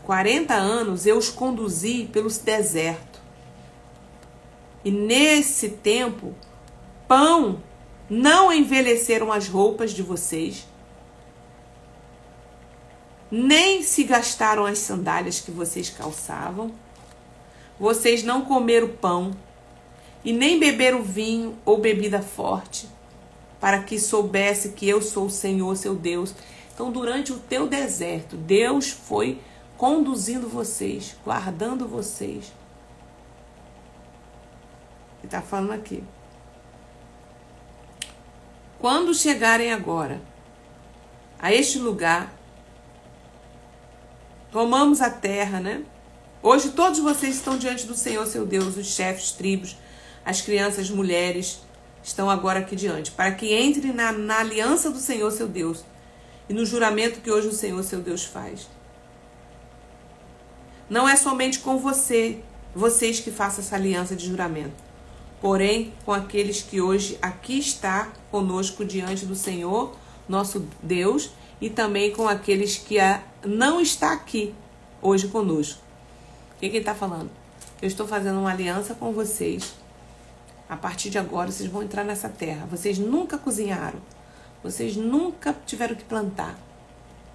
40 anos eu os conduzi pelos desertos. E nesse tempo, pão não envelheceram as roupas de vocês, nem se gastaram as sandálias que vocês calçavam. Vocês não comeram pão e nem beberam vinho ou bebida forte, para que soubesse que eu sou o Senhor, seu Deus. Então, durante o teu deserto, Deus foi conduzindo vocês, guardando vocês. Ele está falando aqui. Quando chegarem agora a este lugar, tomamos a terra, né? Hoje todos vocês estão diante do Senhor, seu Deus, os chefes, tribos, as crianças, as mulheres, estão agora aqui diante, para que entre na aliança do Senhor, seu Deus, e no juramento que hoje o Senhor, seu Deus, faz. Não é somente com vocês que façam essa aliança de juramento, porém com aqueles que hoje aqui está conosco diante do Senhor, nosso Deus, e também com aqueles que não está aqui hoje conosco. O que ele está falando? Eu estou fazendo uma aliança com vocês. A partir de agora vocês vão entrar nessa terra. Vocês nunca cozinharam. Vocês nunca tiveram que plantar.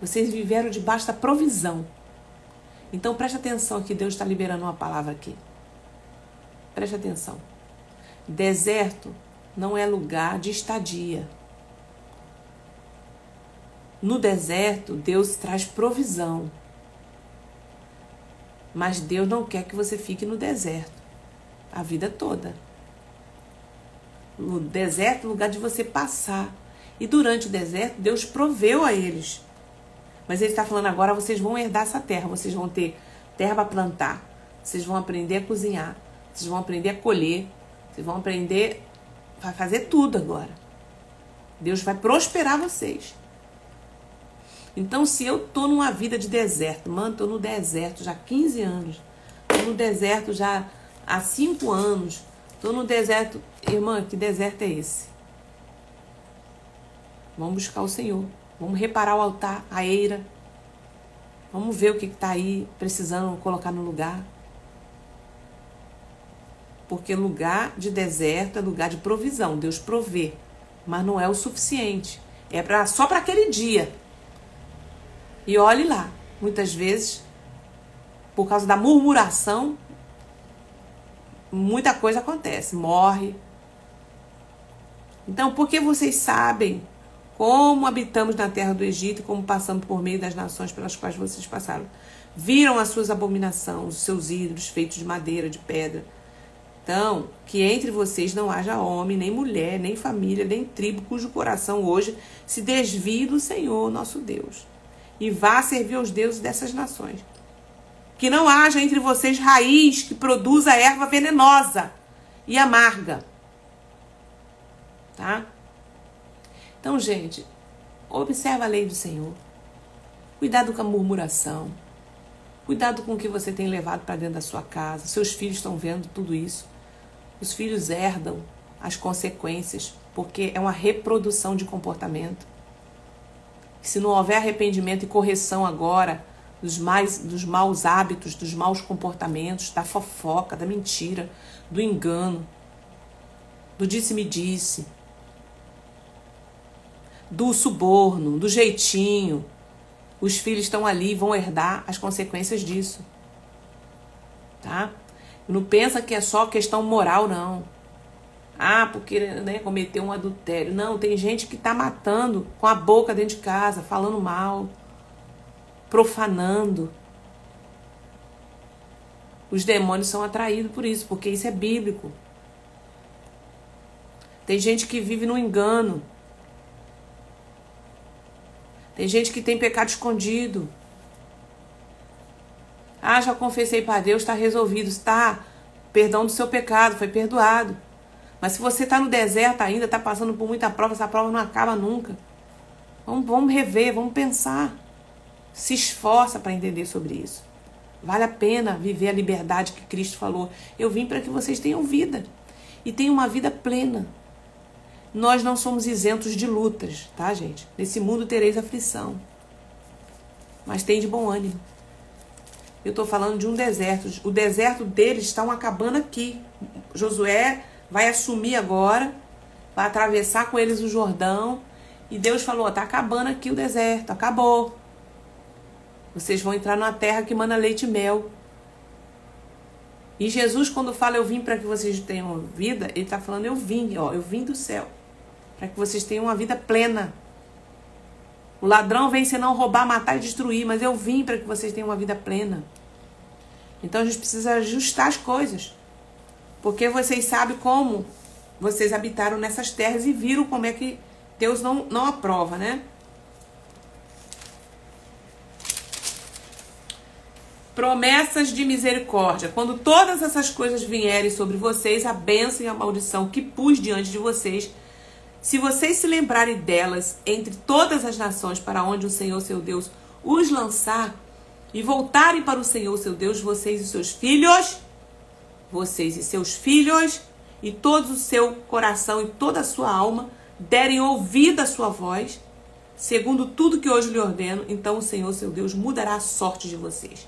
Vocês viveram debaixo da provisão. Então preste atenção que Deus está liberando uma palavra aqui. Preste atenção. Deserto não é lugar de estadia. No deserto, Deus traz provisão. Mas Deus não quer que você fique no deserto a vida toda. No deserto é o lugar de você passar. E durante o deserto, Deus proveu a eles. Mas Ele está falando agora, vocês vão herdar essa terra. Vocês vão ter terra para plantar. Vocês vão aprender a cozinhar. Vocês vão aprender a colher. Vocês vão aprender a fazer tudo agora. Deus vai prosperar vocês. Então, se eu estou numa vida de deserto, mano, estou no deserto já há 15 anos. Estou no deserto já há 5 anos. Estou no deserto. Irmã, que deserto é esse? Vamos buscar o Senhor. Vamos reparar o altar, a eira. Vamos ver o que está aí precisando colocar no lugar. Porque lugar de deserto é lugar de provisão. Deus provê. Mas não é o suficiente. É só para aquele dia. E olhe lá. Muitas vezes, por causa da murmuração, muita coisa acontece. Morre. Então, porque vocês sabem como habitamos na terra do Egito e como passamos por meio das nações pelas quais vocês passaram. Viram as suas abominações, os seus ídolos feitos de madeira, de pedra. Então, que entre vocês não haja homem, nem mulher, nem família, nem tribo, cujo coração hoje se desvie do Senhor, nosso Deus, e vá servir aos deuses dessas nações. Que não haja entre vocês raiz que produza erva venenosa e amarga. Tá? Então, gente, observa a lei do Senhor. Cuidado com a murmuração. Cuidado com o que você tem levado para dentro da sua casa. Seus filhos estão vendo tudo isso. Os filhos herdam as consequências, porque é uma reprodução de comportamento. Se não houver arrependimento e correção agora dos maus hábitos, dos maus comportamentos, da fofoca, da mentira, do engano, do disse-me-disse, do suborno, do jeitinho. Os filhos estão ali e vão herdar as consequências disso. Tá? Não pensa que é só questão moral, não. Ah, porque né, cometeu um adultério. Não, tem gente que está matando com a boca dentro de casa, falando mal, profanando. Os demônios são atraídos por isso, porque isso é bíblico. Tem gente que vive no engano. Tem gente que tem pecado escondido. Ah, já confessei para Deus, está resolvido. Está, perdão do seu pecado, foi perdoado. Mas se você está no deserto ainda, está passando por muita prova, essa prova não acaba nunca. Vamos rever, vamos pensar. Se esforça para entender sobre isso. Vale a pena viver a liberdade que Cristo falou. Eu vim para que vocês tenham vida. E tenham uma vida plena. Nós não somos isentos de lutas, tá, gente? Nesse mundo tereis aflição. Mas tem de bom ânimo. Eu estou falando de um deserto. O deserto deles está acabando aqui. Josué vai assumir agora, vai atravessar com eles o Jordão. E Deus falou, está acabando aqui o deserto, acabou. Vocês vão entrar numa terra que mana leite e mel. E Jesus, quando fala, eu vim para que vocês tenham vida, ele está falando, eu vim do céu. Para que vocês tenham uma vida plena. O ladrão vem senão roubar, matar e destruir, mas eu vim para que vocês tenham uma vida plena. Então a gente precisa ajustar as coisas. Porque vocês sabem como vocês habitaram nessas terras e viram como é que Deus não aprova, né? Promessas de misericórdia. Quando todas essas coisas vierem sobre vocês, a bênção e a maldição que pus diante de vocês, se vocês se lembrarem delas entre todas as nações para onde o Senhor seu Deus os lançar e voltarem para o Senhor seu Deus, vocês e seus filhos e todo o seu coração e toda a sua alma derem ouvido à sua voz, segundo tudo que hoje lhe ordeno, então o Senhor seu Deus mudará a sorte de vocês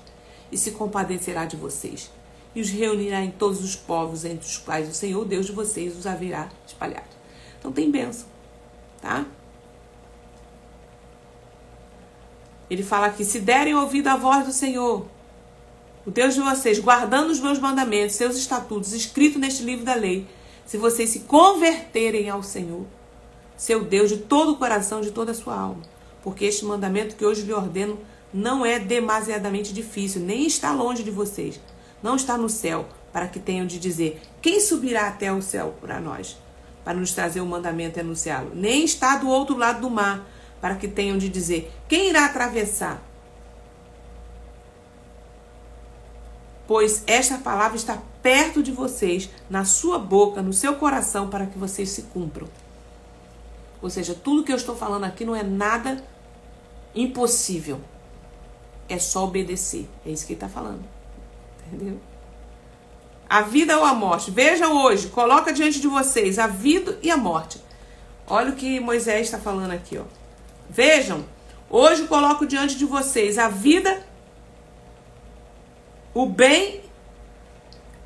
e se compadecerá de vocês e os reunirá em todos os povos entre os quais o Senhor Deus de vocês os haverá espalhado. Então tem bênção, tá? Ele fala aqui, se derem ouvido à voz do Senhor, o Deus de vocês, guardando os meus mandamentos, seus estatutos, escritos neste livro da lei, se vocês se converterem ao Senhor, seu Deus, de todo o coração, de toda a sua alma, porque este mandamento que hoje lhe ordeno não é demasiadamente difícil, nem está longe de vocês, não está no céu, para que tenham de dizer, quem subirá até o céu para nós? Para nos trazer o mandamento e anunciá-lo. Nem está do outro lado do mar, para que tenham de dizer, quem irá atravessar? Pois esta palavra está perto de vocês, na sua boca, no seu coração, para que vocês se cumpram. Ou seja, tudo que eu estou falando aqui não é nada impossível. É só obedecer. É isso que ele está falando. Entendeu? A vida ou a morte. Vejam hoje, coloca diante de vocês a vida e a morte. Olha o que Moisés está falando aqui, ó. Vejam, hoje coloco diante de vocês a vida, o bem,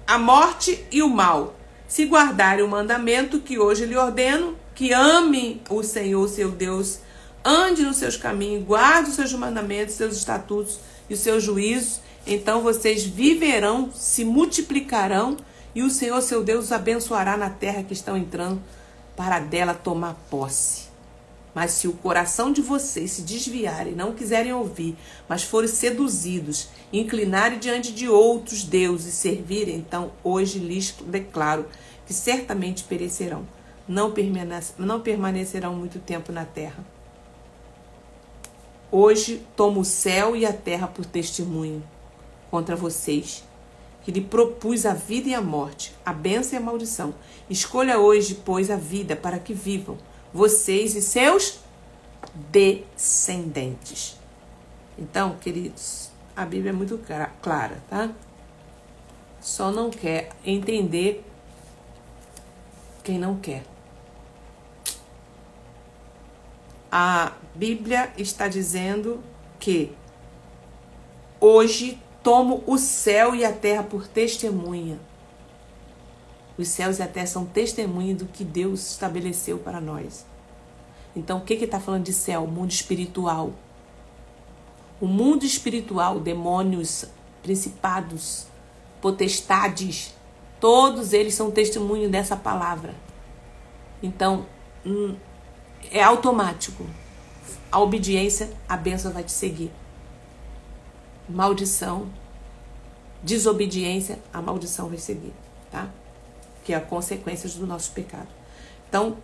a morte e o mal. Se guardarem o mandamento que hoje lhe ordeno, que ame o Senhor, seu Deus, ande nos seus caminhos, guarde os seus mandamentos, seus estatutos e os seus juízos, então vocês viverão, se multiplicarão e o Senhor, seu Deus, os abençoará na terra que estão entrando para dela tomar posse. Mas se o coração de vocês se desviarem, não quiserem ouvir, mas forem seduzidos, inclinarem diante de outros deuses e servirem, então hoje lhes declaro que certamente perecerão. Não permanecerão muito tempo na terra. Hoje tomo o céu e a terra por testemunho contra vocês, que lhe propus a vida e a morte, a bênção e a maldição. Escolha hoje, pois, a vida para que vivam vocês e seus descendentes. Então, queridos, a Bíblia é muito clara, tá? Só não quer entender quem não quer. A Bíblia está dizendo que hoje tomo o céu e a terra por testemunha. Os céus e a terra são testemunha do que Deus estabeleceu para nós. Então, o que está falando de céu? O mundo espiritual. O mundo espiritual, demônios, principados, potestades, todos eles são testemunho dessa palavra. Então, é automático. A obediência, a bênção vai te seguir. Maldição, desobediência, a maldição vai seguir, tá? Que é a consequência do nosso pecado. Então,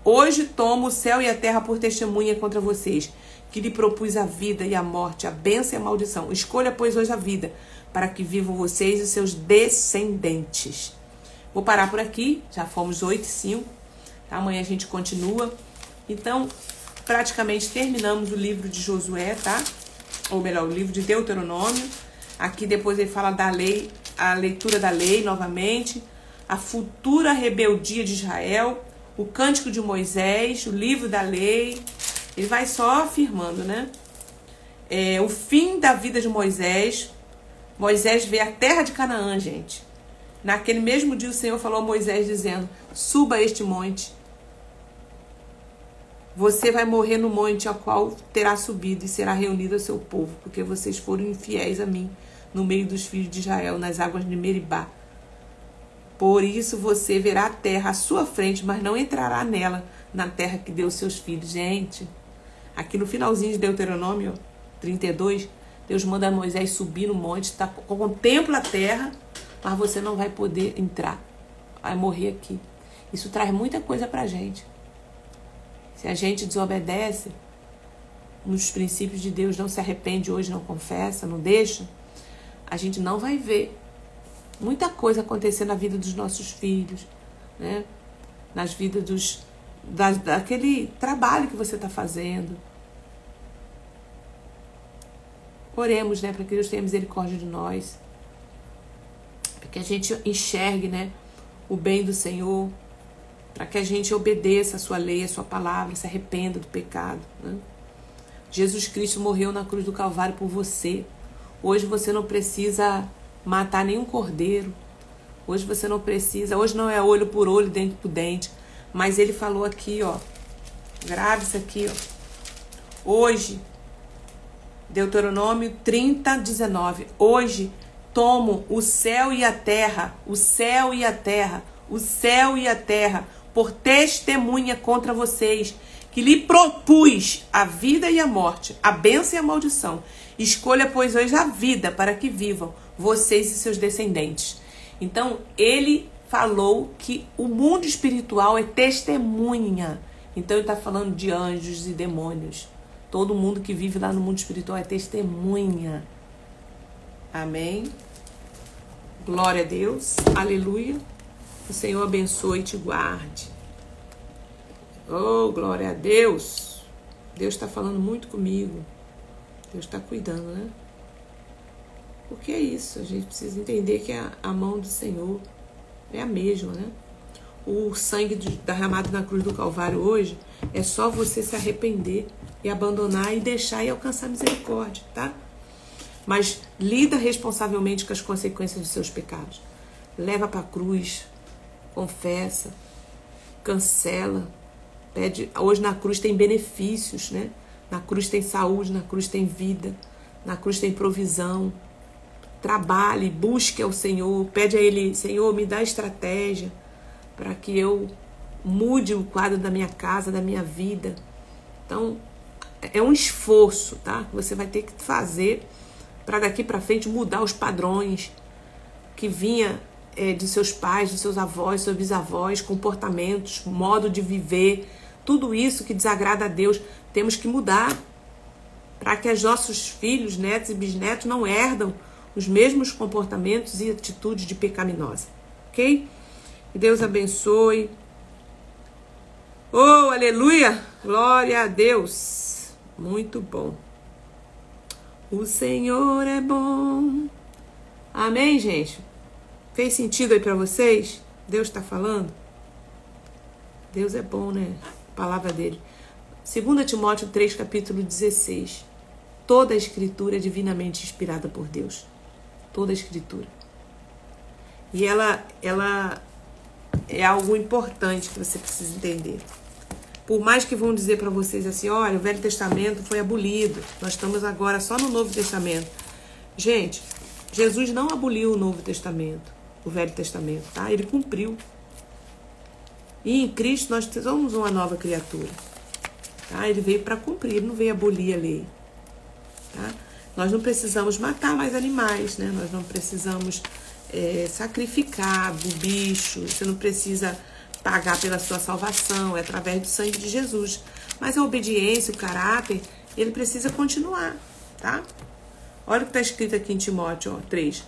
hoje tomo o céu e a terra por testemunha contra vocês, que lhe propus a vida e a morte, a bênção e a maldição. Escolha, pois, hoje a vida, para que vivam vocês e seus descendentes. Vou parar por aqui, já fomos 8h05, tá? Amanhã a gente continua. Então, praticamente terminamos o livro de Josué, tá? Ou melhor, o livro de Deuteronômio. Aqui depois ele fala da lei, a leitura da lei novamente, a futura rebeldia de Israel, o cântico de Moisés, o livro da lei. Ele vai só afirmando, né? O fim da vida de Moisés. Moisés vê a terra de Canaã, gente. Naquele mesmo dia o Senhor falou a Moisés dizendo: suba a este monte. Você vai morrer no monte ao qual terá subido e será reunido ao seu povo, porque vocês foram infiéis a mim no meio dos filhos de Israel, nas águas de Meribá. Por isso você verá a terra à sua frente, mas não entrará nela, na terra que deu seus filhos. Gente, aqui no finalzinho de Deuteronômio 32, Deus manda Moisés subir no monte, contempla a terra, mas você não vai poder entrar, vai morrer aqui. Isso traz muita coisa pra gente. Se a gente desobedece nos princípios de Deus, não se arrepende hoje, não confessa, não deixa, a gente não vai ver muita coisa acontecer na vida dos nossos filhos, né? Nas vidas daquele trabalho que você está fazendo. Oremos, né, para que Deus tenha misericórdia de nós, para que a gente enxergue, né, o bem do Senhor, para que a gente obedeça a sua lei, a sua palavra, se arrependa do pecado, né? Jesus Cristo morreu na cruz do Calvário por você. Hoje você não precisa matar nenhum cordeiro. Hoje você não precisa, hoje não é olho por olho, dente por dente, mas ele falou aqui, ó, grave isso aqui, ó. Hoje, Deuteronômio 30:19. Hoje tomo o céu e a terra, o céu e a terra, o céu e a terra, por testemunha contra vocês, que lhe propus a vida e a morte, a bênção e a maldição. Escolha, pois, hoje a vida, para que vivam vocês e seus descendentes. Então, ele falou que o mundo espiritual é testemunha. Então, ele está falando de anjos e demônios. Todo mundo que vive lá no mundo espiritual é testemunha. Amém? Glória a Deus. Aleluia. O Senhor abençoe e te guarde. Oh, glória a Deus. Deus está falando muito comigo. Deus está cuidando, né? Porque é isso. A gente precisa entender que a mão do Senhor é a mesma, né? O sangue derramado na cruz do Calvário hoje é só você se arrepender e abandonar e deixar e alcançar misericórdia, tá? Mas lida responsavelmente com as consequências dos seus pecados. Leva para a cruz, confessa, cancela, pede. Hoje na cruz tem benefícios, né? Na cruz tem saúde, na cruz tem vida, na cruz tem provisão. Trabalhe, busque ao Senhor, pede a Ele: Senhor, me dá estratégia para que eu mude o quadro da minha casa, da minha vida. Então, é um esforço, tá? Você vai ter que fazer para daqui para frente mudar os padrões que vinha de seus pais, de seus avós, seus bisavós, comportamentos, modo de viver, tudo isso que desagrada a Deus, temos que mudar para que os nossos filhos, netos e bisnetos não herdam os mesmos comportamentos e atitudes de pecaminosa, ok? Que Deus abençoe. Oh, aleluia! Glória a Deus! Muito bom. O Senhor é bom. Amém, gente? Fez sentido aí para vocês? Deus está falando? Deus é bom, né? A palavra dele. 2 Timóteo 3, capítulo 16. Toda a escritura é divinamente inspirada por Deus. Toda a escritura. E ela é algo importante que você precisa entender. Por mais que vão dizer para vocês assim, olha, o Velho Testamento foi abolido, nós estamos agora só no Novo Testamento. Gente, Jesus não aboliu o Novo Testamento, o Velho Testamento, tá? Ele cumpriu. E em Cristo nós somos uma nova criatura. Tá? Ele veio para cumprir, ele não veio abolir a lei. Tá? Nós não precisamos matar mais animais, né? Nós não precisamos sacrificar o bicho, você não precisa pagar pela sua salvação, é através do sangue de Jesus. Mas a obediência, o caráter, ele precisa continuar, tá? Olha o que está escrito aqui em Timóteo 3.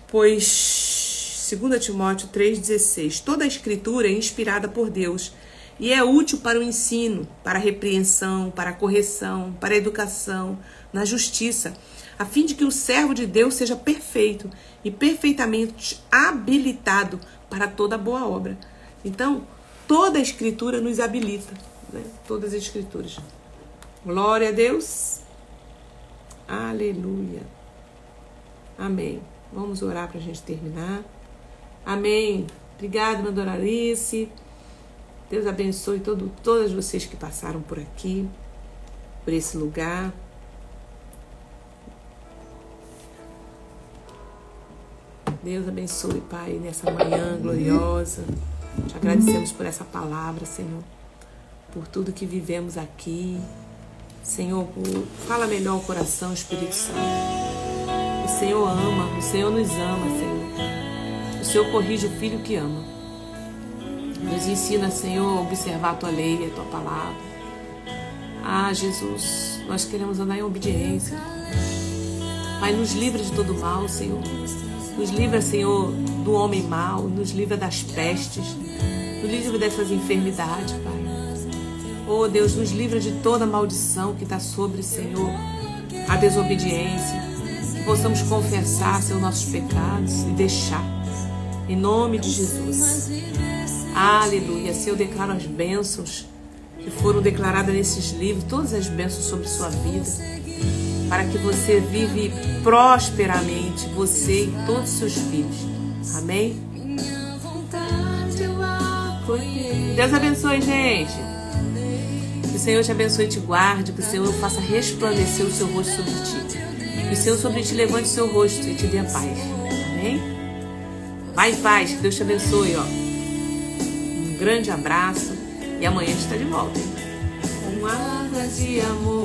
Pois, 2 Timóteo 3,16, toda a escritura é inspirada por Deus e é útil para o ensino, para a repreensão, para a correção, para a educação, na justiça, a fim de que o servo de Deus seja perfeito e perfeitamente habilitado para toda boa obra. Então, toda a escritura nos habilita, né? Todas as escrituras. Glória a Deus. Aleluia. Amém. Vamos orar para a gente terminar. Amém. Obrigada, minha dona Alice. Deus abençoe todas vocês que passaram por aqui, por esse lugar. Deus abençoe, Pai, nessa manhã gloriosa. Te agradecemos por essa palavra, Senhor, por tudo que vivemos aqui. Senhor, fala melhor o coração, Espírito Santo. O Senhor ama, o Senhor nos ama, Senhor. O Senhor corrige o filho que ama. Nos ensina, Senhor, a observar a Tua lei, a Tua palavra. Ah, Jesus, nós queremos andar em obediência. Pai, nos livra de todo mal, Senhor. Nos livra, Senhor, do homem mau, nos livra das pestes, nos livra dessas enfermidades, Pai. Oh, Deus, nos livra de toda maldição que está sobre, Senhor, a desobediência. Que possamos confessar, Senhor, nossos pecados e deixar, em nome de Jesus. Aleluia. Senhor, eu declaro as bênçãos que foram declaradas nesses livros, todas as bênçãos sobre sua vida, para que você vive prosperamente, você e todos os seus filhos. Amém? Deus abençoe, gente. Que o Senhor te abençoe e te guarde, que o Senhor faça resplandecer o seu rosto sobre ti. Que o Senhor sobre ti levante o seu rosto e te dê a paz. Amém? Vai em paz, que Deus te abençoe. Ó. Um grande abraço e amanhã a gente está de volta. Com água de amor.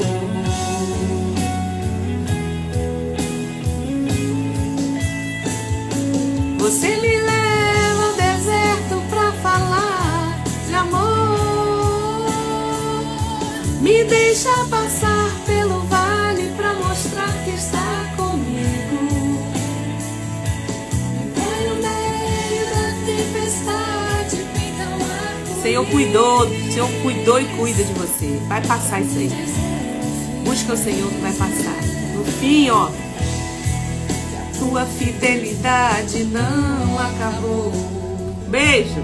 Você me leva ao deserto pra falar de amor. Me deixa passar pelo vale pra mostrar que está comigo. No meio da tempestade, o Senhor cuidou e cuida de você. Vai passar isso aí. Busca o Senhor que vai passar. No fim, ó. Tua fidelidade não acabou. Beijo!